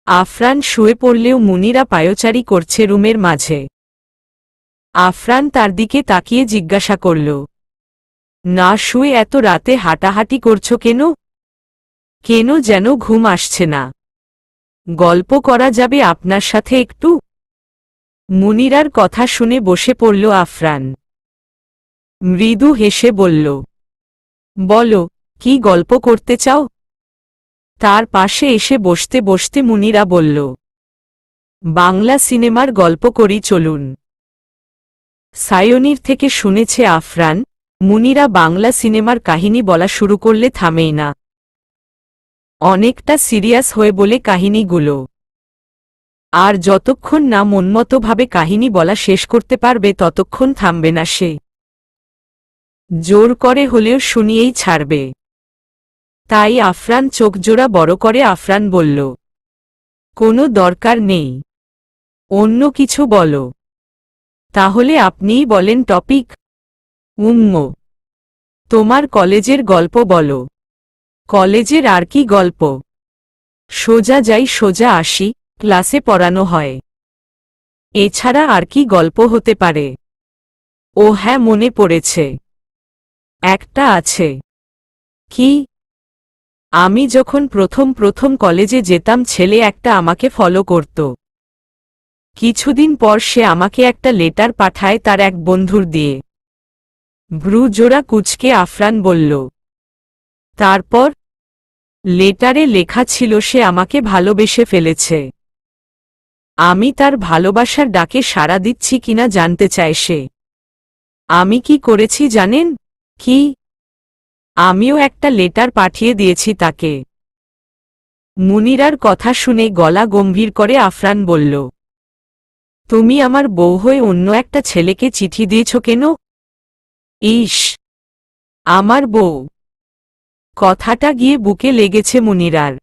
আফরান শুয়ে পড়লেও মুনিরা পায়চারি করছে রুমের মাঝে। আফরান তার দিকে তাকিয়ে জিজ্ঞাসা করল, না শুয়ে এত রাতে হাঁটাহাঁটি করছো কেন? কেন যেন ঘুম আসছে না? গল্প করা যাবে আপনার সাথে একটু? মুনিরার কথা শুনে বসে পড়ল আফরান। মৃদু হেসে বলল, বলো, কি গল্প করতে চাও? তার পাশে এসে বসতে বসতে মুনিরা বলল, বাংলা সিনেমার গল্প করি চলুন। সায়নীর থেকে শুনেছে আফরান, মুনিরা বাংলা সিনেমার কাহিনী বলা শুরু করলে থামেই না। অনেকটা সিরিয়াস হয়ে বলে কাহিনীগুলো, আর যতক্ষণ না মনমতোভাবে কাহিনী বলা শেষ করতে পারবে ততক্ষণ থামবে না সে। জোর করে হলেও শুনিয়েই ছাড়বে। তাই আফরান চোখজোড়া বড় করে আফরান বলল, কোনো দরকার নেই, অন্য কিছু বলো। তাহলে আপনিই বলেন টপিক। তোমার কলেজের গল্প বলো। কলেজের আর কি গল্প? সোজা যাই সোজা আসি, ক্লাসে পড়ানো হয়। এছাড়া আর কি গল্প হতে পারে? ও হ্যাঁ, মনে পড়েছে, একটা আছে। কি? আমি যখন প্রথম কলেজে যেতাম ছেলে একটা আমাকে ফলো করত। কিছুদিন পর সে আমাকে একটা লেটার পাঠায় তার এক বন্ধুর দিয়ে। ভ্রু জোড়া কুঁচকে আফরান বলল, তারপর? লেটারে লেখা ছিল সে আমাকে ভালোবেসে ফেলেছে। আমি তার ভালোবাসার ডাকে সাড়া দিচ্ছি কিনা জানতে চায় সে। আমি কি করেছি জানেন? কি? আমিও একটা লেটার পাঠিয়ে দিয়েছি তাকে। মুনিরার কথা শুনে গলা গম্ভীর করে আফরান বলল, তুমি আমার বউ হয়ে অন্য একটা ছেলেকে চিঠি দিয়েছ কেন? ইস, আমার বউ! কথাটা গিয়ে বুকে লেগেছে মুনিরার।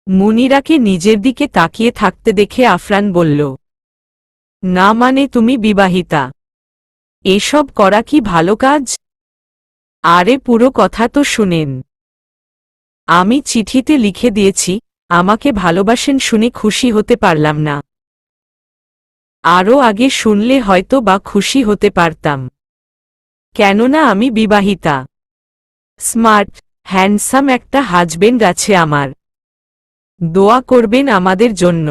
মুনিরাকে নিজের দিকে তাকিয়ে থাকতে দেখে আফরান বলল, না মানে তুমি বিবাহিতা? এসব করা কি ভালো কাজ? আরে পুরো কথা তো শুনেন। আমি চিঠিতে লিখে দিয়েছি, আমাকে ভালোবাসেন শুনে খুশি হতে পারলাম না। আরও আগে শুনলে হয়তো বা খুশি হতে পারতাম, কেননা আমি বিবাহিতা। স্মার্ট, হ্যান্ডসাম একটা হাজবেন্ড আছে আমার। দোয়া করবেন আমাদের জন্য।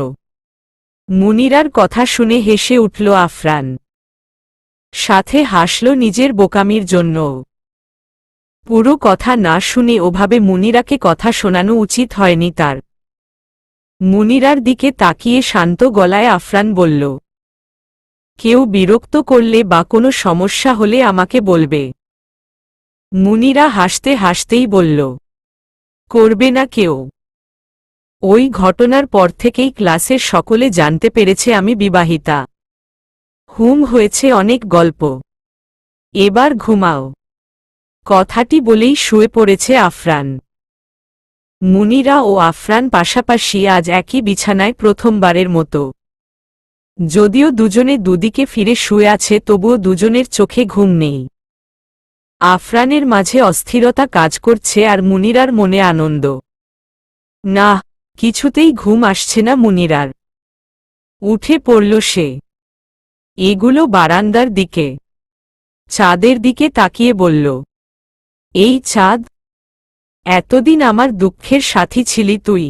মুনিরার কথা শুনে হেসে উঠল আফরান, সাথে হাসল নিজের বোকামির জন্য। পুরো কথা না শুনে ওভাবে মুনিরাকে কথা শোনানো উচিত হয়নি তার। মুনিরার দিকে তাকিয়ে শান্ত গলায় আফরান বলল, কেউ বিরক্ত করলে বা কোনো সমস্যা হলে আমাকে বলবে। মুনিরা হাসতে হাসতেই বলল, করবে না কেউ। ওই ঘটনার পর থেকেই ক্লাসের সকলে জানতে পেরেছে আমি বিবাহিতা। হয়েছে অনেক গল্প, এবার ঘুমাও। কথাটি বলেই শুয়ে পড়েছে আফরান। মুনিরা ও আফরান পাশাপাশি আজ একই বিছানায় প্রথমবারের মতো। যদিও দুজনে দুদিকে ফিরে শুয়ে আছে তবুও দুজনের চোখে ঘুম নেই। আফরানের মাঝে অস্থিরতা কাজ করছে আর মুনিরার মনে আনন্দ। না, কিছুতেই ঘুম আসছে না মুনিরার। উঠে পড়ল সে। এগুলো বারান্দার দিকে, চাঁদের দিকে তাকিয়ে বলল, এই চাঁদ, এতদিন আমার দুঃখের সাথী ছিলি তুই,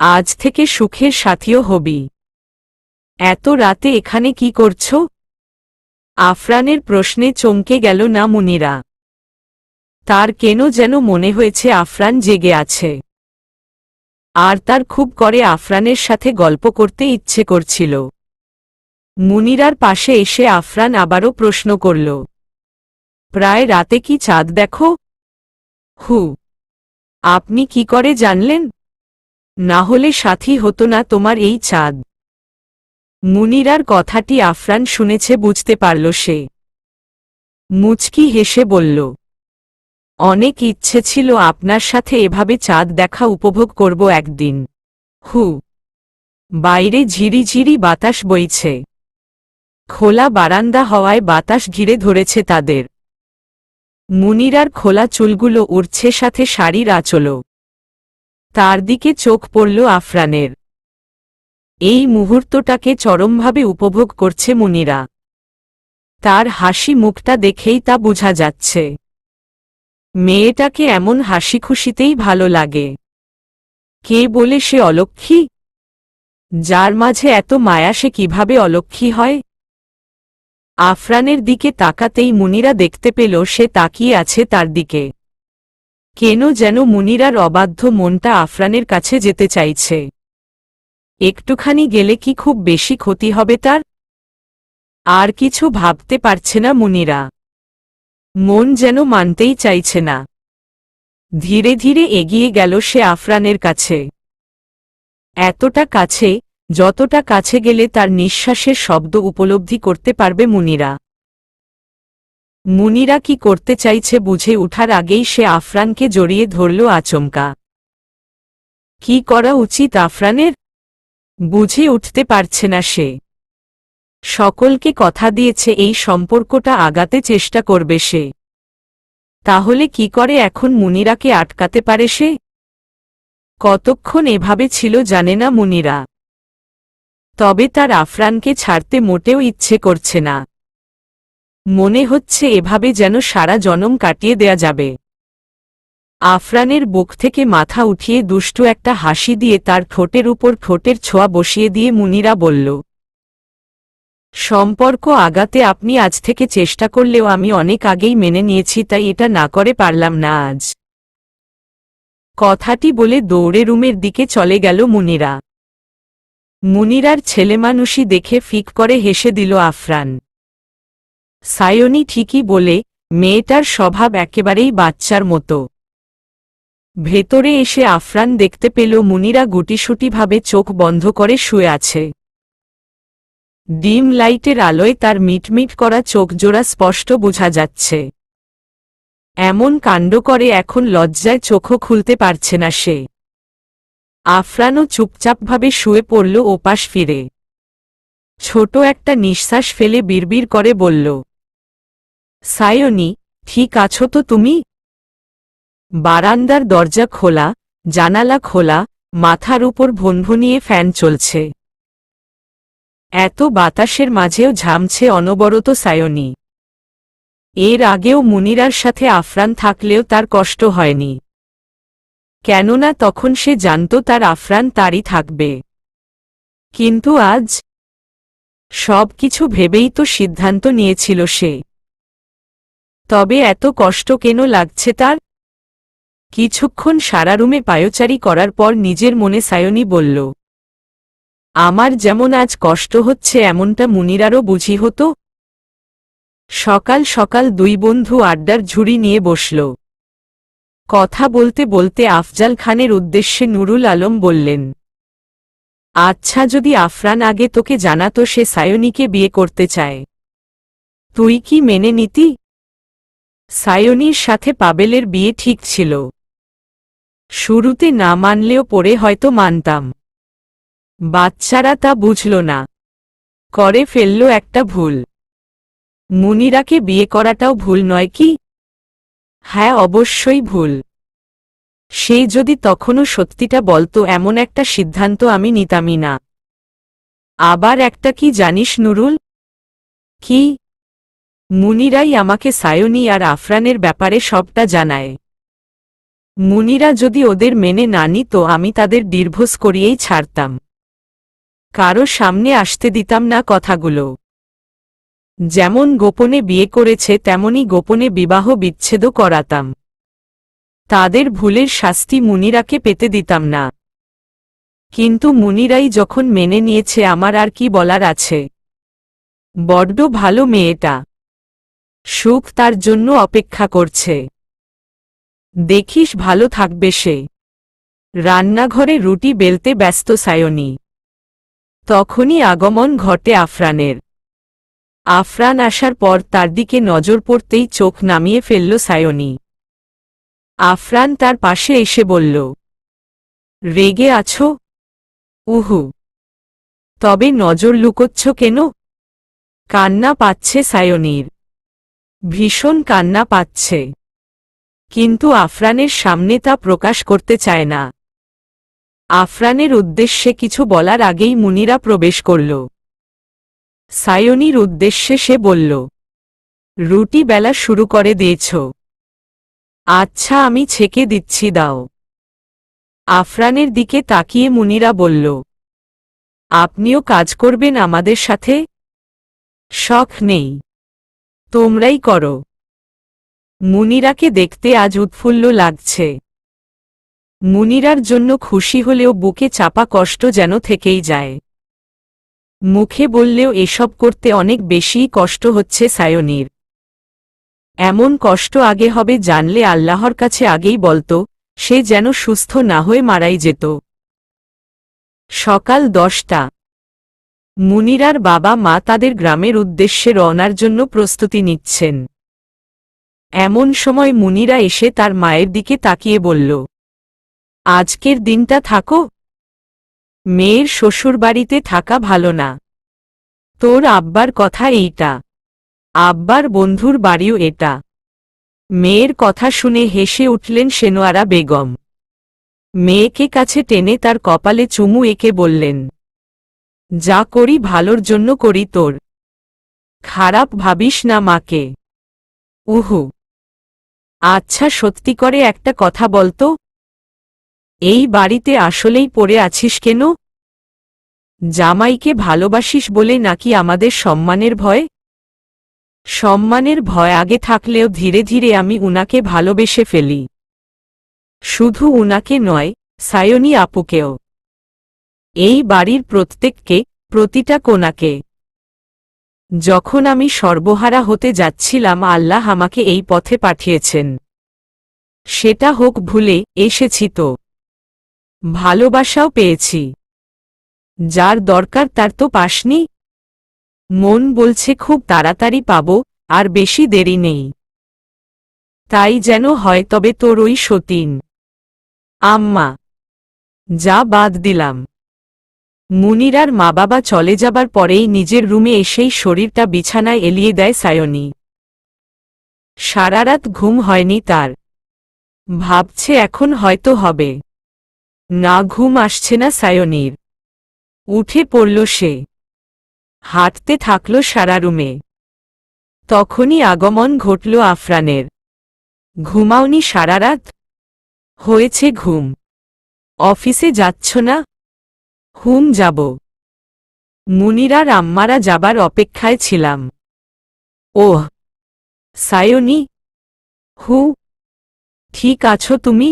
আজ থেকে সুখের সাথীও হবি। এত রাতে এখানে কি করছ? আফরানের প্রশ্নে চমকে গেল না মুনিরা। তার কেন যেন মনে হয়েছে আফরান জেগে আছে, আর তার খুব করে আফরানের সাথে গল্প করতে ইচ্ছে করছিল। মুনিরার পাশে এসে আফরান আবারও প্রশ্ন করল, প্রায় রাতে কি চাঁদ দেখো? আপনি কি করে জানলেন? না হলে সাথী হতো না তোমার এই চাঁদ। মুনিরার কথাটি আফরান শুনেছে বুঝতে পারল সে। মুচকি হেসে বলল, অনেক ইচ্ছে ছিল আপনার সাথে এভাবে চাঁদ দেখা উপভোগ করব একদিন। বাইরে ঝিরিঝিরি বাতাস বইছে। খোলা বারান্দা হওয়ায় বাতাস ঘিরে ধরেছে তাদের। মুনিরার খোলা চুলগুলো উড়ছে সাথে শাড়ির আঁচলও। তার দিকে চোখ পড়ল আফরানের। এই মুহূর্তটাকে চরমভাবে উপভোগ করছে মুনিরা। তার হাসি মুখটা দেখেই তা বোঝা যাচ্ছে। মেয়েটাকে এমন হাসি খুশিতেই ভালো লাগে। কে বলে সে অলক্ষী? যার মাঝে এত মায়া সে কিভাবে অলক্ষী হয়? আফরানের দিকে তাকাতেই মুনিরা দেখতে পেল সে তাকিয়ে আছে তার দিকে। কেন যেন মুনিরার অবাধ্য মনটা আফরানের কাছে যেতে চাইছে। একটুখানি গেলে কি খুব বেশি ক্ষতি হবে তার? আর কিছু ভাবতে পারছে না মুনিরা। মন যেন মানতেই চাইছে না। ধীরে ধীরে এগিয়ে গেল সে আফরানের কাছে। এতটা কাছে, যতটা কাছে গেলে তার নিঃশ্বাসের শব্দ উপলব্ধি করতে পারবে মুনিরা। মুনিরা কি করতে চাইছে বুঝে ওঠার আগেই সে আফরানকে জড়িয়ে ধরল আচমকা। কি করা উচিত আফরানের? বুঝে উঠতে পারছে না সে। সকলকে কথা দিয়েছে এই সম্পর্কটা আগাতে চেষ্টা করবে সে। তাহলে কি করে এখন মুনিরাকে আটকাতে পারে সে? কতক্ষণ এভাবে ছিল জানে না মুনিরা। তবে তার আফরানকে ছাড়তে মোটেও ইচ্ছে করছে না। মনে হচ্ছে এভাবে যেন সারা জনম কাটিয়ে দেয়া যাবে। আফরানের বুক থেকে মাথা উঠিয়ে দুষ্টু একটা হাসি দিয়ে তার ঠোঁটের উপর ঠোঁটের ছোঁয়া বসিয়ে দিয়ে মুনিরা বলল, সম্পর্ক আগাতে আপনি আজ থেকে চেষ্টা করলেও আমি অনেক আগেই মেনে নিয়েছি, তাই এটা না করে পারলাম না আজ। কথাটি বলে দৌড়ে রুমের দিকে চলে গেল মুনিরা। মুনিরার ছেলেমানুষি দেখে ফিক করে হেসে দিল আফরান। সায়নী ঠিকই বলে, মেয়েটার স্বভাব একেবারেই বাচ্চার মতো। ভেতরে এসে আফরান দেখতে পেল মুনিরা গুটিসুটিভাবে চোখ বন্ধ করে শুয়ে আছে। ডিম লাইটের আলোয় তার মিটমিট করা চোখজোড়া স্পষ্ট বোঝা যাচ্ছে। এমন কাণ্ড করে এখন লজ্জায় চোখও খুলতে পারছে না সে। আফরানও চুপচাপভাবে শুয়ে পড়ল ওপাশ ফিরে। ছোট একটা নিঃশ্বাস ফেলে বিড়বিড় করে বলল, সায়নী, ঠিক আছো তো তুমি? বারান্দার দরজা খোলা, জানালা খোলা, মাথার উপর ভনভনিয়ে ফ্যান চলছে। এত বাতাসের মাঝেও ঝামছে অনবরত সায়নী। এর আগেও মুনিরার সাথে আফরান থাকলেও তার কষ্ট হয়নি। কেননা তখন সে জানত তার আফরান তারই থাকবে। কিন্তু আজ সব কিছু ভেবেই তো সিদ্ধান্ত নিয়েছিল সে। তবে এত কষ্ট কেন লাগছে তার? কিছুক্ষণ সারা রুমে পায়চারি করার পর নিজের মনে সায়নী বলল, আমার যেমন আজ কষ্ট হচ্ছে এমনটা মুনিরারও বুঝি হতো। সকাল সকাল দুই বন্ধু আড্ডার ঝুড়ি নিয়ে বসল। কথা বলতে বলতে আফজাল খানের উদ্দেশ্যে নুরুল আলম বললেন, আচ্ছা, যদি আফরান আগে তোকে জানাতো সে সায়নীকে বিয়ে করতে চায়, তুই কি মেনে নিতি? সায়নীর সাথে পাবেলের বিয়ে ঠিক ছিল। শুরুতে না মানলেও পরে হয়তো মানতাম। বাচ্চারা তা বুঝল না, করে ফেলল একটা ভুল। মুনিরাকে বিয়ে করাটাও ভুল নয় কি? হ্যাঁ, অবশ্যই ভুল। সে যদি তখনও সত্যিটা বলতো এমন একটা সিদ্ধান্ত আমি নিতামই না। আবার একটা কি জানিস নুরুল? কি? মুনিরাই আমাকে সায়নী আর আফরানের ব্যাপারে সবটা জানায়। মুনিরা যদি ওদের মেনে না নিত আমি তাদের ডিভোর্স করিয়েই ছাড়তাম। কারো সামনে আসতে দিতাম না কথাগুলো। যেমন গোপনে বিয়ে করেছে তেমনি গোপনে বিবাহ বিচ্ছেদও করাতাম। তাদের ভুলের শাস্তি মুনিরাকে পেতে দিতাম না। কিন্তু মুনিরাই যখন মেনে নিয়েছে আমার আর কি বলার আছে। বড্ড ভালো মেয়েটা। সুখ তার জন্য অপেক্ষা করছে। দেখিস ভালো থাকবে সে। রান্নাঘরে রুটি বেলতে ব্যস্ত সায়নী। তখনই আগমন ঘটে আফরানের। আফরান আসার পর তার দিকে নজর পড়তেই চোখ নামিয়ে ফেলল সায়নী। আফরান তার পাশে এসে বলল, রেগে আছো? উহু। তবে নজর লুকোচ্ছ কেন? কান্না পাচ্ছে সায়নীর। ভীষণ কান্না পাচ্ছে। কিন্তু আফরানের সামনে তা প্রকাশ করতে চায় না। আফরানের উদ্দেশ্যে কিছু বলার আগেই মুনিরা প্রবেশ করল। সায়নীর উদ্দেশ্যে সে বলল, রুটি বেলা শুরু করে দিয়েছ? আচ্ছা, আমি ছেঁকে দিচ্ছি, দাও। আফরানের দিকে তাকিয়ে মুনিরা বলল, আপনিও কাজ করবেন আমাদের সাথে? শখ নেই, তোমরাই করো। মুনিরাকে দেখতে আজ উৎফুল্ল লাগছে। মুনিরার জন্য খুশি হলেও বুকে চাপা কষ্ট যেন থেকেই যায়। মুখে বললেও এসব করতে অনেক বেশি কষ্ট হচ্ছে সায়নীর। এমন কষ্ট আগে হবে জানলে আল্লাহর কাছে আগেই বলতো, সে যেন সুস্থ না হয়ে মারাই যেত। সকাল 10টা। মুনিরার বাবা মা তাদের গ্রামের উদ্দেশ্যে রওনার জন্য প্রস্তুতি নিচ্ছেন। এমন সময় মুনিরা এসে তার মায়ের দিকে তাকিয়ে বলল, আজকের দিনটা থাকো? মেয়ের শ্বশুরবাড়িতে থাকা ভালো না। তোর আব্বার কথা এইটা, আব্বার বন্ধুর বাড়িও এটা। মেয়ের কথা শুনে হেসে উঠলেন সেনোয়ারা বেগম। মেয়েকে কাছে টেনে তার কপালে চুমু এঁকে বললেন, যা করি ভালোর জন্য করি, তোর খারাপ ভাবিস না মাকে। উহু। আচ্ছা, সত্যি করে একটা কথা বলতো, এই বাড়িতে আসলেই পড়ে আছিস কেন? জামাইকে ভালোবাসিস বলে নাকি আমাদের সম্মানের ভয়? সম্মানের ভয় আগে থাকলেও ধীরে ধীরে আমি উনাকে ভালোবেসে ফেলি। শুধু উনাকে নয়, সায়নী আপুকেও, এই বাড়ির প্রত্যেককে, প্রতিটা কোনাকে। যখন আমি সর্বহারা হতে যাচ্ছিলাম আল্লাহ আমাকে এই পথে পাঠিয়েছেন। সেটা হোক ভুলে, এসেছি তো ভালোবাসাও পেয়েছি। যার দরকার তার তো পাসনি। মন বলছে খুব তাড়াতাড়ি পাবো, আর বেশি দেরি নেই। তাই যেন হয়, তবে তোর ওই সতীন আম্মা যা বাদ দিলাম। মুনিরার মা বাবা চলে যাবার পরেই নিজের রুমে এসেই শরীরটা বিছানায় এলিয়ে দেয় সায়নী। সারারাত ঘুম হয়নি তার। ভাবছে এখন হয়তো হবে না। ঘুম আসছে না সায়নীর। উঠে পড়ল সে, হাঁটতে থাকল সারা রুমে। তখনই আগমন ঘটল আফরানের। ঘুমাওনি সারারাত? হয়েছে ঘুম? অফিসে যাচ্ছ না? হুম, যাব। মুনিরার আম্মারা যাবার অপেক্ষায় ছিলাম। ওহ, সায়নী। হু, ঠিক আছো তুমি?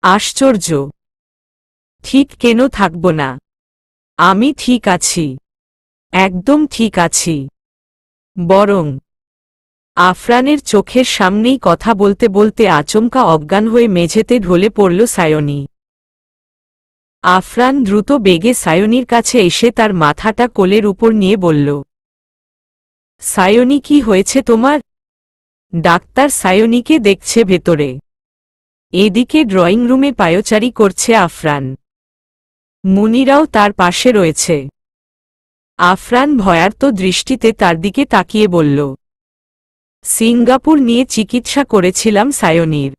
আশ্চর্য। ঠিক কেন থাকব না? আমি ঠিক আছি, একদম ঠিক আছি। বরং আফরানের চোখের সামনেই কথা বলতে বলতে আচমকা অজ্ঞান হয়ে মেঝেতে ঢলে পড়ল সায়নী। আফরান দ্রুত বেগে সায়নীর কাছে এসে তার মাথাটা কোলের উপর নিয়ে বলল, সায়নী, কি হয়েছে তোমার? ডাক্তার সায়নীকে দেখছে ভেতরে। এদিকে ড্রয়িং রুমে পায়চারি করছে আফরান। মুনিরাও তার পাশে রয়েছে। আফরান ভয়ার্ত দৃষ্টিতে তার দিকে তাকিয়ে বলল, সিঙ্গাপুর নিয়ে চিকিৎসা করেছিলাম সায়নীর।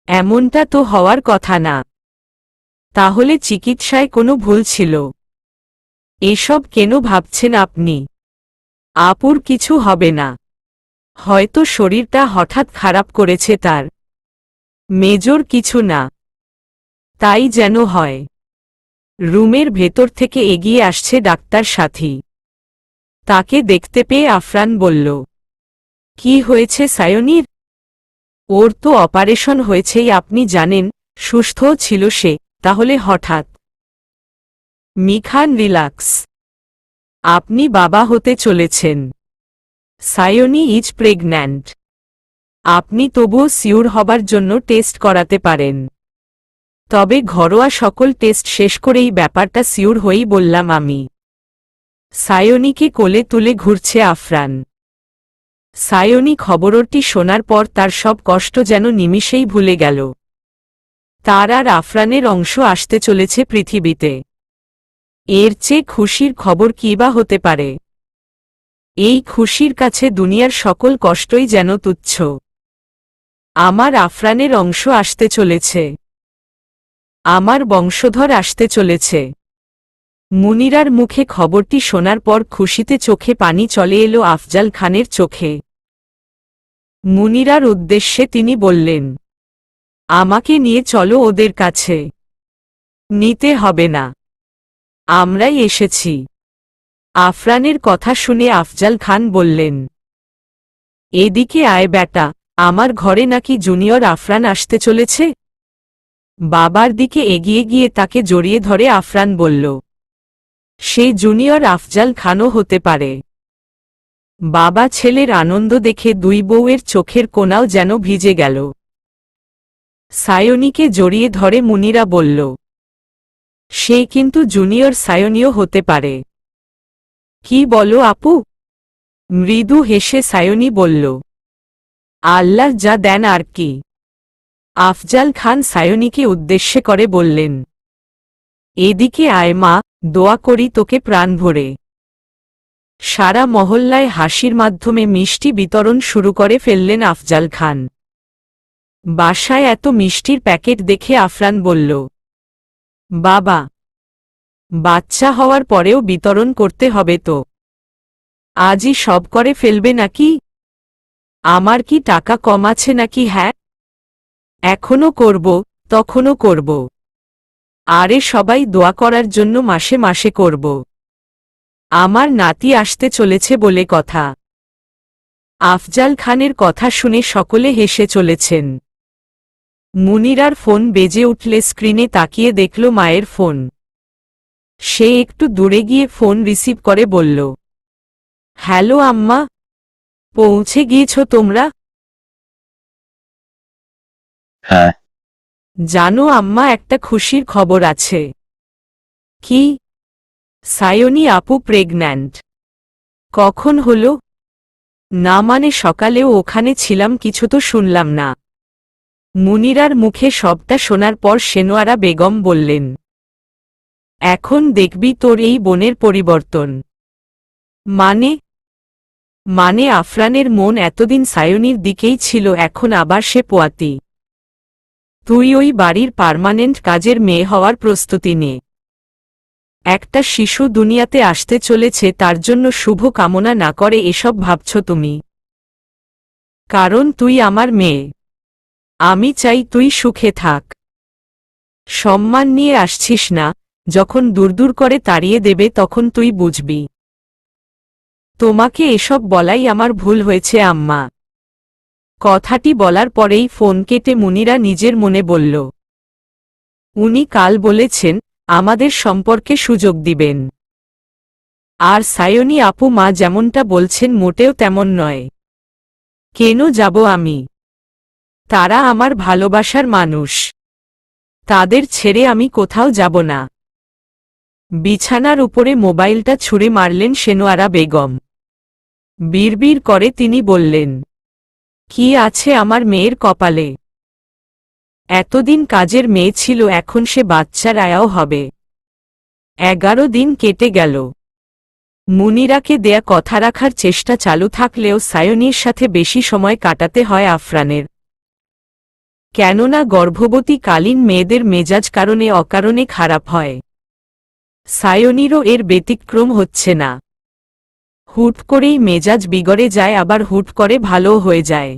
এমনটা তো হওয়ার কথা না। তাহলে চিকিৎসায় কোনো ভুল ছিল? এসব কেন ভাবছেন আপনি? আপুর কিছু হবে না। হয়তো শরীরটা হঠাৎ খারাপ করেছে তার। মেজর কিছু না। তাই যেন হয়। রুমের ভেতর থেকে এগিয়ে আসছে ডাক্তার সাথী। তাকে দেখতে পেয়ে আফরান বলল, কি হয়েছে সায়নীর? ওর তো অপারেশন হয়েছেই, আপনি জানেন। সুস্থও ছিল সে, তাহলে হঠাৎ? মিখান, রিল্যাক্স। আপনি বাবা হতে চলেছেন। Sayani is pregnant. আপনি তবুও সিওর হবার জন্য টেস্ট করাতে পারেন। তবে ঘরোয়া সকল টেস্ট শেষ করেই ব্যাপারটা সিওর হয়েই বললাম আমি। সায়নীকে কোলে তুলে ঘুরছে আফরান। সায়নী খবরটি শোনার পর তার সব কষ্ট যেন নিমিষেই ভুলে গেল। তার আর আফরানের অংশ আসতে চলেছে পৃথিবীতে। এর চেয়ে খুশির খবর কী বা হতে পারে? এই খুশির কাছে দুনিয়ার সকল কষ্টই যেন তুচ্ছ। আমার আফরানের অংশ আসতে চলেছে। আমার বংশধর আসতে চলেছে। মুনিরার মুখে খবরটি শোনার পর খুশিতে চোখে পানি চলে এলো আফজাল খানের চোখে। মুনিরার উদ্দেশ্যে তিনি বললেন, আমাকে নিয়ে চলো ওদের কাছে। নিতে হবে না, আমরাই এসেছি। আফরানের কথা শুনে আফজাল খান বললেন, এদিকে আয় বেটা, আমার ঘরে নাকি জুনিয়র আফরান আসতে চলেছে। বাবার দিকে এগিয়ে গিয়ে তাকে জড়িয়ে ধরে আফরান বলল, সেই জুনিয়র আফজাল খানও হতে পারে। বাবা ছেলের আনন্দ দেখে দুই বউয়ের চোখের কোণাও যেন ভিজে গেল। সায়নীকে জড়িয়ে ধরে মুনিরা বলল, সে কিন্তু জুনিয়র সায়নীও হতে পারে। কি বলো আপু? মৃদু হেসে সায়নী বলল, আল্লাহ যা দেন আর কি। আফজাল খান সায়নীকে উদ্দেশ্যে করে বললেন, এদিকে আয় মা, দোয়া করি তোকে প্রাণ ভরে। সারা মহল্লায় হাসির মাধ্যমে মিষ্টি বিতরণ শুরু করে ফেললেন আফজাল খান। বাসায় এত মিষ্টির প্যাকেট দেখে আফরান বলল, বাবা, বাচ্চা হওয়ার পরেও বিতরণ করতে হবে তো? আজই সব করে ফেলবে নাকি? আমার কি টাকা কম আছে নাকি? হ্যাঁ, এখনো করব, তখনও করব। আরে সবাই দোয়া করার জন্য মাসে মাসে করব। আমার নাতি আসতে চলেছে বলে কথা। আফজাল খানের কথা শুনে সকলে হেসে চলেছেন। মুনিরার ফোন বেজে উঠলে স্ক্রিনে তাকিয়ে দেখল মায়ের ফোন। সে একটু দূরে গিয়ে ফোন রিসিভ করে বলল, হ্যালো আম্মা, পৌঁছে গিয়েছ তোমরা? হ্যাঁ। জানো আম্মা, একটা খুশির খবর আছে। কি? সায়নী আপু প্রেগন্যান্ট। কখন হলো? না মানে সকালেও ওখানে ছিলাম, কিছু তো শুনলাম না। মুনিরার মুখে সবটা শোনার পর সেনোয়ারা বেগম বললেন, এখন দেখবি তোর এই বোনের পরিবর্তন। মানে আফরানের মন এতদিন সায়নীর দিকেই ছিল, এখন আবার সে পোয়াতি। তুই ওই বাড়ির পার্মানেন্ট কাজের মেয়ে হওয়ার প্রস্তুতি নে। একটা শিশু দুনিয়াতে আসতে চলেছে, তার জন্য শুভ কামনা না করে এসব ভাবছ তুমি? কারণ তুই আমার মেয়ে। আমি চাই তুই সুখে থাক। সম্মান নিয়ে আসছিস না, যখন দূর করে তাড়িয়ে দেবে তখন তুই বুঝবি। তোমাকে এসব বলাই আমার ভুল হয়েছে আম্মা। কথাটি বলার পরেই ফোন কেটে মুনিরা নিজের মনে বলল, উনি কাল বলেছেন আমাদের সম্পর্কে সুযোগ দিবেন। আর সায়নী আপু মা যেমনটা বলছেন মোটেও তেমন নয়। কেন যাব আমি? তারা আমার ভালোবাসার মানুষ, তাদের ছেড়ে আমি কোথাও যাব না। বিছানার উপরে মোবাইলটা ছুঁড়ে মারলেন সেনোয়ারা বেগম। বিড়বিড় করে তিনি বললেন, কি আছে আমার মেয়ের কপালে? এতদিন কাজের মেয়ে ছিল, এখন সে বাচ্চার আয়াও হবে। 11 দিন কেটে গেল। মুনিরাকে দেয়া কথা রাখার চেষ্টা চালু থাকলেও সায়নীর সাথে বেশি সময় কাটাতে হয় আফরানের। কেননা গর্ভবতীকালীন মেয়েদের মেজাজ কারণে অকারণে খারাপ হয়। সায়নীরও এর ব্যতিক্রম হচ্ছে না। হুট করেই মেজাজ বিগড়ে যায়, আবার হুট করে ভালোও হয়ে যায়।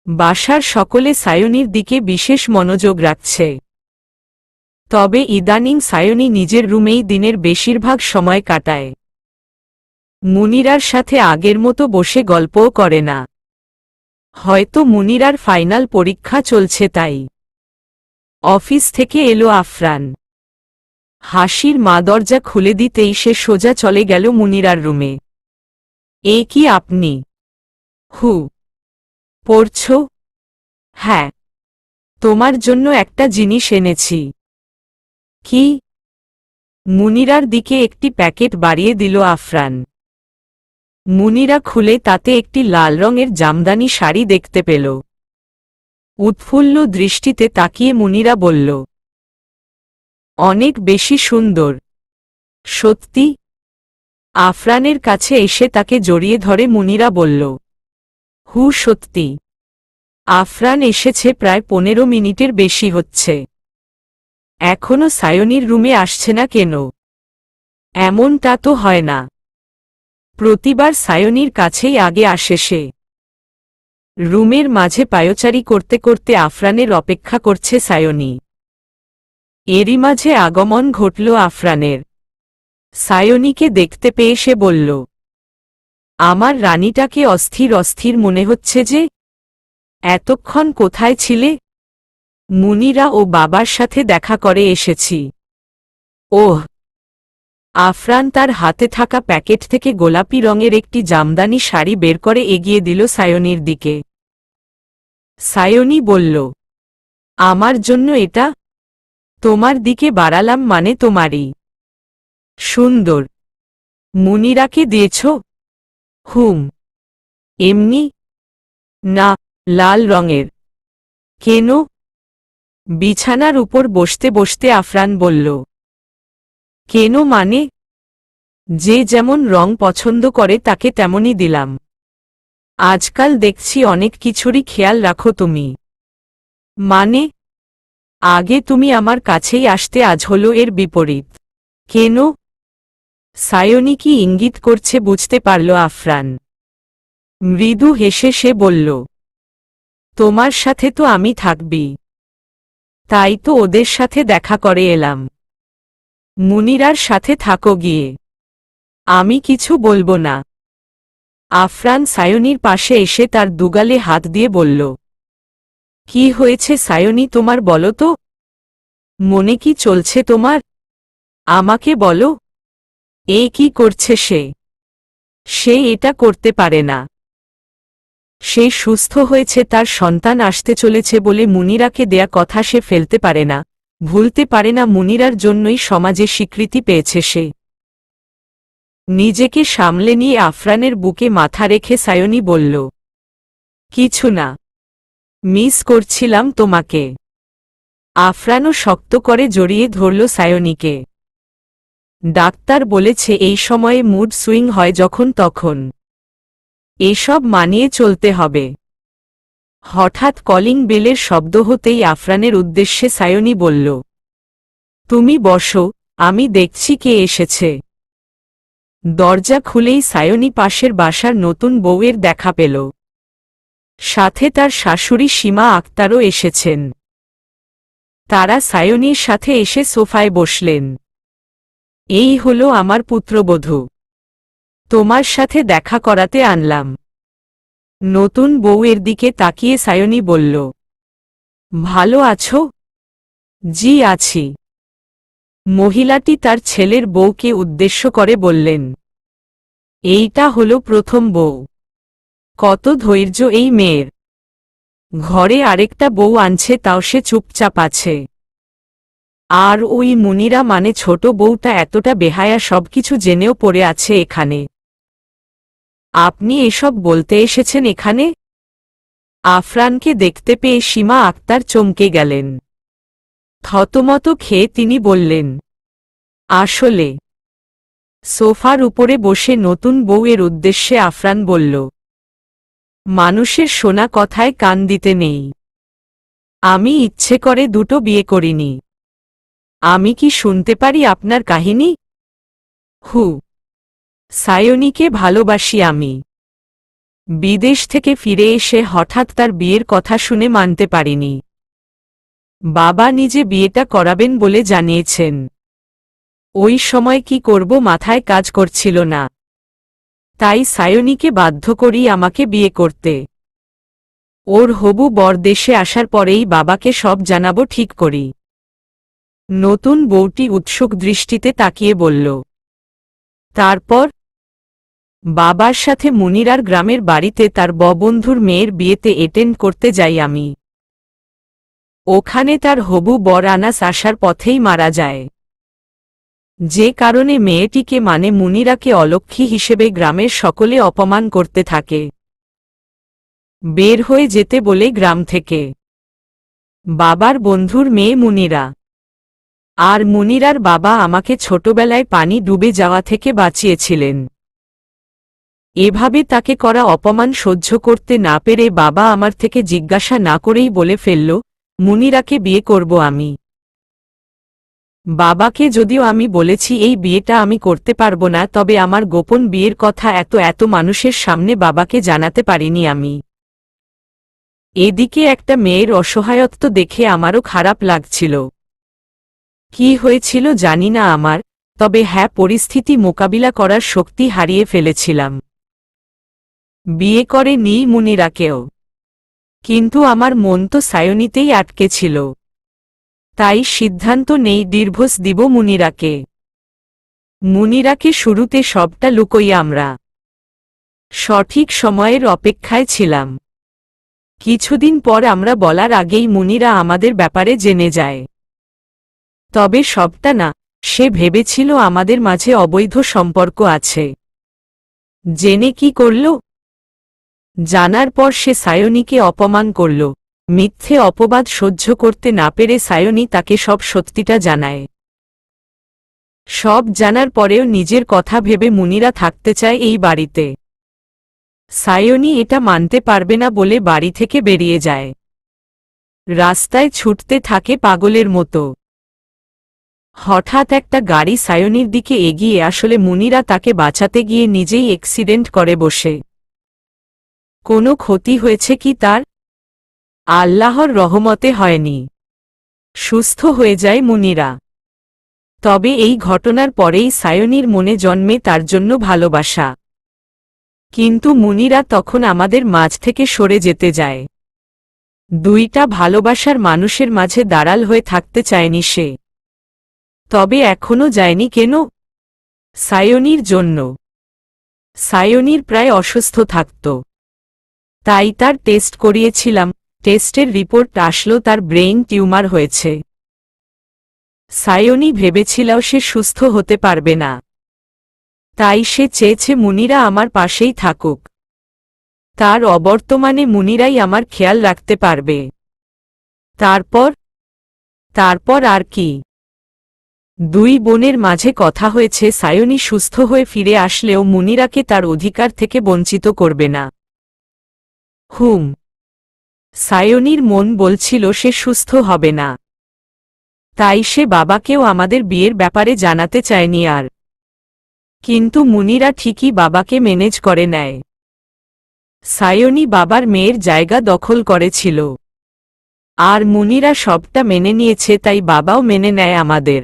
বাসার সকলে সায়নীর দিকে বিশেষ মনোযোগ রাখছে। তবে ইদানিং সায়নী নিজের রুমেই দিনের বেশিরভাগ সময় কাটায়। মুনিরার সাথে আগের মতো বসে গল্পও করে না। হয়তো মুনিরার ফাইনাল পরীক্ষা চলছে তাই। অফিস থেকে এলো আফরান। হাসির মা দরজা খুলে দিতেই সে সোজা চলে গেল মুনিরার রুমে। এ কি আপনি? হু পড়ছ? হ্যাঁ, তোমার জন্য একটা জিনিস এনেছি। কি? মুনিরার দিকে একটি প্যাকেট বাড়িয়ে দিল আফরান। মুনিরা খুলে তাতে একটি লাল রঙের জামদানি শাড়ি দেখতে পেল। উৎফুল্ল দৃষ্টিতে তাকিয়ে মুনিরা বলল, অনেক বেশি সুন্দর। সত্যি? আফরানের কাছে এসে তাকে জড়িয়ে ধরে মুনিরা বলল, হু সত্যি। আফরান এসেছে প্রায় 15 মিনিটের বেশি হচ্ছে। এখনো সায়নীর রুমে আসছে না কেন? এমনটা তো হয় না। প্রতিবার সায়নীর কাছেই আগে আসে সে। রুমের মাঝে পায়চারি করতে করতে আফরানের অপেক্ষা করছে সায়নী। এরই মাঝে আগমন ঘটল আফরানের। সায়নীকে দেখতে পেয়ে সে বলল, আমার রানীটাকে অস্থির অস্থির মনে হচ্ছে যে। এতক্ষণ কোথায় ছিলে? মুনিরা ও বাবার সাথে দেখা করে এসেছি। ওহ। আফরান তার হাতে থাকা প্যাকেট থেকে গোলাপি রঙের একটি জামদানি শাড়ি বের করে এগিয়ে দিল সায়নীর দিকে। সায়নী বলল, আমার জন্য এটা? তোমার দিকে বাড়ালাম মানে তোমারই। সুন্দর। মুনিরাকে দিয়েছ? হুম। এমনি? না, লাল রঙের। কেন? বিছানার উপর বসতে বসতে আফরান বলল। কেন মানে? যে যেমন রং পছন্দ করে তাকে তেমনই দিলাম। আজকাল দেখছি অনেক কিছুরই খেয়াল রাখো তুমি। মানে? আগে তুমি আমার কাছেই আসতে, আজ হলো এর বিপরীত। কেন? সায়নী কি ইঙ্গিত করছে বুঝতে পারল আফরান। মৃদু হেসে সে বলল, তোমার সাথে তো আমি থাকবি। তাই তো ওদের সাথে দেখা করে এলাম। মুনিরার সাথে থাকো গিয়ে। আমি কিছু বলবো না। আফরান সায়নীর পাশে এসে তার দুগালে হাত দিয়ে বলল, কি হয়েছে সায়নী তোমার, বলো তো? মনে কি চলছে তোমার? আমাকে বলো। এ কি করছে সে? সে এটা করতে পারে না। সে সুস্থ হয়েছে, তার সন্তান আসতে চলেছে বলে মুনিরাকে দেয়া কথা সে ফেলতে পারে না, ভুলতে পারে না। মুনিরার জন্যই সমাজে স্বীকৃতি পেয়েছে সে। নিজেকে সামলে নিয়ে আফরানের বুকে মাথা রেখে সায়নী বলল, কিছু না। মিস করছিলাম তোমাকে। আফরানও শক্ত করে জড়িয়ে ধরল সায়নীকে। ডাক্তার বলেছে এই সময়ে মুড সুইং হয় যখন তখন। এসব মানিয়ে চলতে হবে। হঠাৎ কলিং বেলের শব্দ হতেই আফরানের উদ্দেশ্যে সায়নী বলল, তুমি বসো, আমি দেখছি কে এসেছে। দরজা খুলেই সায়নী পাশের বাসার নতুন বউয়ের দেখা পেল। সাথে তার শাশুড়ি সীমা আক্তারও এসেছেন। তারা সায়নীর সাথে এসে সোফায় বসলেন। এই হলো আমার পুত্রবধূ। তোমার সাথে দেখা করাতে আনলাম। নতুন বউয়ের দিকে তাকিয়ে সায়নী বলল, ভালো আছো? জি আছি। মহিলাটি তার ছেলের বউকে উদ্দেশ্য করে বললেন, এইটা হলো প্রথম বউ। কত ধৈর্য এই মেয়ের। ঘরে আরেকটা বউ আনছে তাও সে চুপচাপ আছে। আর ওই মুনিরা মানে ছোট বউটা এতটা বেহায়া, সবকিছু জেনেও পড়ে আছে এখানে। আপনি এসব বলতে এসেছেন এখানে? আফরানকে দেখতে পেয়ে সীমা আক্তার চমকে গেলেন। থতমত খেয়ে তিনি বললেন, আসলে। সোফার উপরে বসে নতুন বউয়ের উদ্দেশ্যে আফরান বলল, মানুষের শোনা কথায় কান দিতে নেই। আমি ইচ্ছে করে দুটো বিয়ে করিনি। আমি কি শুনতে পারি আপনার কাহিনী? হু। সায়নীকে ভালোবাসি আমি। বিদেশ থেকে ফিরে এসে হঠাৎ তার বিয়ের কথা শুনে মানতে পারিনি। বাবা নিজে বিয়েটা করাবেন বলে জানিয়েছেন। ওই সময় কি করব মাথায় কাজ করছিল না। তাই সায়নীকে বাধ্য করি আমাকে বিয়ে করতে। ওর হবু বর দেশে আসার পরেই বাবাকে সব জানাবো ঠিক করি। নতুন বউটি উৎসুক দৃষ্টিতে তাকিয়ে বলল, তারপর? বাবার সাথে মুনিরার গ্রামের বাড়িতে তার বন্ধুর মেয়ের বিয়েতে অ্যাটেন্ড করতে যাই আমি। ওখানে তার হবু বর আনাস আসার পথেই মারা যায়। যে কারণে মেয়েটিকে মানে মুনিরাকে অলক্ষ্মী হিসেবে গ্রামের সকলে অপমান করতে থাকে। বের হয়ে যেতে বলে গ্রাম থেকে। বাবার বন্ধুর মেয়ে মুনিরা। আর মুনিরার বাবা আমাকে ছোটবেলায় পানি ডুবে যাওয়া থেকে বাঁচিয়েছিলেন। এভাবে তাকে করা অপমান সহ্য করতে না পেরে বাবা আমার থেকে জিজ্ঞাসা না করেই বলে ফেলল, মুনিরাকে বিয়ে করব আমি। বাবাকে যদিও আমি বলেছি এই বিয়েটা আমি করতে পারবো না, তবে আমার গোপন বিয়ের কথা এত মানুষের সামনে বাবাকে জানাতে পারিনি আমি। এদিকে একটা মেয়ের অসহায়ত্ব দেখে আমারও খারাপ লাগছিল। কি হয়েছিল জানি না আমার, তবে হ্যাঁ, পরিস্থিতি মোকাবিলা করার শক্তি হারিয়ে ফেলেছিলাম। বিয়ে করে নীল মুনিরাকেও, কিন্তু আমার মন তো সায়নীতেই আটকে ছিল। তাই সিদ্ধান্ত নেই ডিভোর্স দিব মুনিরাকে। মুনিরাকে শুরুতে সবটা লুকোই আমরা। সঠিক সময়ের অপেক্ষায় ছিলাম। কিছুদিন পর আমরা বলার আগেই মুনিরা আমাদের ব্যাপারে জেনে যায়। তবে সবটা না, সে ভেবেছিল আমাদের মাঝে অবৈধ সম্পর্ক আছে। জেনে কি করল? জানার পর সে সায়নীকে অপমান করল। মিথ্যে অপবাদ সহ্য করতে না পেরে সায়নী তাকে সব সত্যিটা জানায়। সব জানার পরেও নিজের কথা ভেবে মুনিরা থাকতে চায় এই বাড়িতে। সায়নী এটা মানতে পারবে না বলে বাড়ি থেকে বেরিয়ে যায়। রাস্তায় ছুটতে থাকে পাগলের মতো। হঠাৎ একটা গাড়ি সায়নীর দিকে এগিয়ে আসলে মুনিরা তাকে বাঁচাতে গিয়ে নিজেই অ্যাক্সিডেন্ট করে বসে। কোনো ক্ষতি হয়েছে কি তার? আল্লাহর রহমতে হয়নি। সুস্থ হয়ে যায় মুনিরা। তবে এই ঘটনার পরেই সায়নীর মনে জন্মে তার জন্য ভালোবাসা। কিন্তু মুনিরা তখন আমাদের মাঝ থেকে সরে যেতে যায়। দুইটা ভালোবাসার মানুষের মাঝে দাঁড়াল হয়ে থাকতে চায়নি সে। তবে এখনো যায়নি কেন? সায়নীর জন্য। সায়নীর প্রায় অসুস্থ থাকত। তাই তার টেস্ট করিয়েছিলাম। টেস্টের রিপোর্ট আসলো তার ব্রেইন টিউমার হয়েছে। সায়নী ভেবেছিল সে সুস্থ হতে পারবে না। তাই সে চেয়েছে মুনিরা আমার পাশেই থাকুক। তার অবর্তমানে মুনিরাই আমার খেয়াল রাখতে পারবে। তারপর আর কি? দুই বোনের মাঝে কথা হয়েছে, সায়নী সুস্থ হয়ে ফিরে আসলেও মুনিরাকে তার অধিকার থেকে বঞ্চিত করবে না। সায়নীর মন বলছিল সে সুস্থ হবে না। তাই সে বাবাকেও আমাদের বিয়ের ব্যাপারে জানাতে চায়নি আর। কিন্তু মুনিরা ঠিকই বাবাকে ম্যানেজ করে নেয়। সায়নী বাবার মেয়ের জায়গা দখল করেছিল। আর মুনিরা সবটা মেনে নিয়েছে, তাই বাবাও মেনে নেয় আমাদের।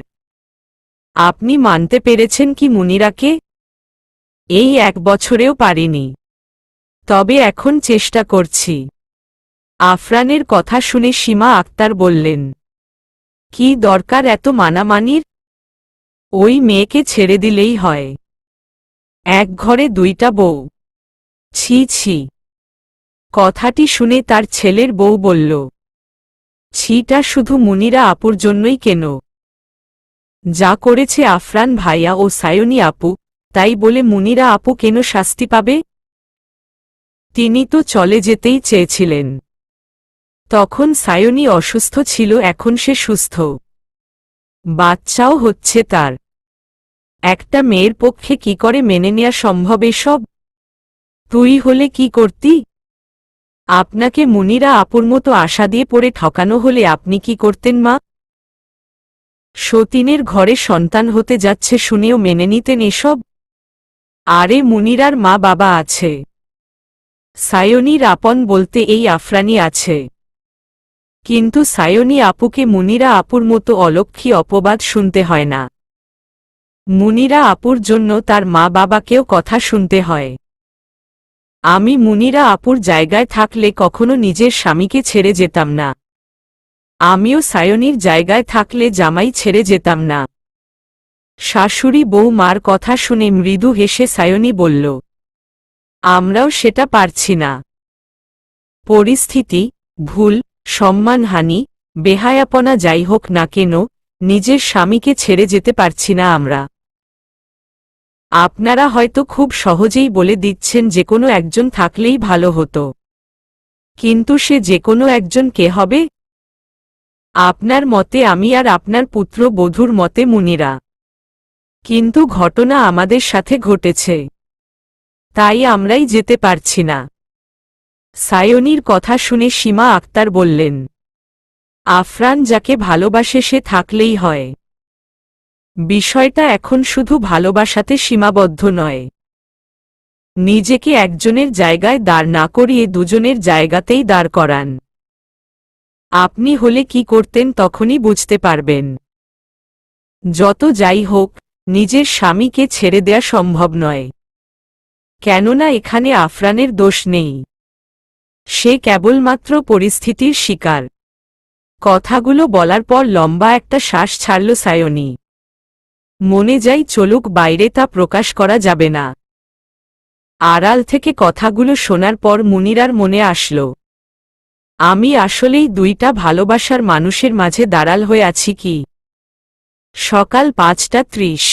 আপনি মানতে পেরেছেন কি মুনিরাকে? এই 1 বছরেও পারিনি। তবে এখন চেষ্টা করছি। আফরানের কথা শুনে সীমা আক্তার বললেন, কি দরকার এত মানামানির? ওই মেয়েকে ছেড়ে দিলেই হয়। এক ঘরে 2টা বউ। ছি ছি। কথাটি শুনে তার ছেলের বউ বলল, ছিটা শুধু মুনিরা আপুর জন্যই কেন? যা করেছে আফরান ভাইয়া ও সায়নী আপু, তাই বলে মুনিরা আপু কেন শাস্তি পাবে? তিনি তো চলে যেতেই চেয়েছিলেন। তখন সায়নী অসুস্থ ছিল, এখন সে সুস্থ। বাচ্চাও হচ্ছে তার। একটা মেয়ের পক্ষে কি করে মেনে নেওয়া সম্ভব এসব? তুই হলে কি করতি? আপনাকে মুনিরা আপুর মতো আশা দিয়ে পড়ে ঠকানো হলে আপনি কি করতেন মা? সতীনের ঘরে সন্তান হতে যাচ্ছে শুনেও মেনে নিতেন এসব? আরে মুনিরার মা বাবা আছে। সায়নীর আপন বলতে এই আফরানি আছে। কিন্তু সায়নী আপুকে মুনিরা আপুর মতো অলক্ষী অপবাদ শুনতে হয় না। মুনিরা আপুর জন্য তার মা বাবাকেও কথা শুনতে হয়। আমি মুনিরা আপুর জায়গায় থাকলে কখনো নিজের স্বামীকে ছেড়ে যেতাম না। আমিও সায়নীর জায়গায় থাকলে জামাই ছেড়ে যেতাম না। শাশুড়ি বউ মার কথা শুনে মৃদু হেসে সায়নী বলল, আমরাও সেটা পারছি না। পরিস্থিতি, ভুল, সম্মানহানি, বেহায়াপনা যাই হোক না কেন, নিজের স্বামীকে ছেড়ে যেতে পারছি না আমরা। আপনারা হয়তো খুব সহজেই বলে দিচ্ছেন যে কোনো একজন থাকলেই ভালো হতো। কিন্তু সে যে কোনো একজন কে হবে? আপনার মতে আমি আর আপনার পুত্র বধূর মতে মুনিরা। কিন্তু ঘটনা আমাদের সাথে ঘটেছে। তাই আমরাই যেতে পারছি না। সায়নীর কথা শুনে সীমা আক্তার বললেন, আফরান যাকে ভালোবাসে সে থাকলেই হয়। বিষয়টা এখন শুধু ভালোবাসাতে সীমাবদ্ধ নয়। নিজেকে একজনের জায়গায় দাঁড় না করিয়ে দুজনের জায়গাতেই দাঁড় করান। আপনি হলে কি করতেন তখনই বুঝতে পারবেন। যত যাই হোক, নিজের স্বামীকে ছেড়ে দেয়া সম্ভব নয়। কেননা এখানে আফরানের দোষ নেই। সে কেবলমাত্র পরিস্থিতির শিকার। কথাগুলো বলার পর লম্বা একটা শ্বাস ছাড়ল সায়নী। মনে যাই চলুক বাইরে, তা প্রকাশ করা যাবে না। আড়াল থেকে কথাগুলো শোনার পর মুনিরার মনে আসল, আমি আসলেই দুইটা ভালোবাসার মানুষের মাঝে দাঁড়াল হয়ে আছি কি। সকাল 5:30।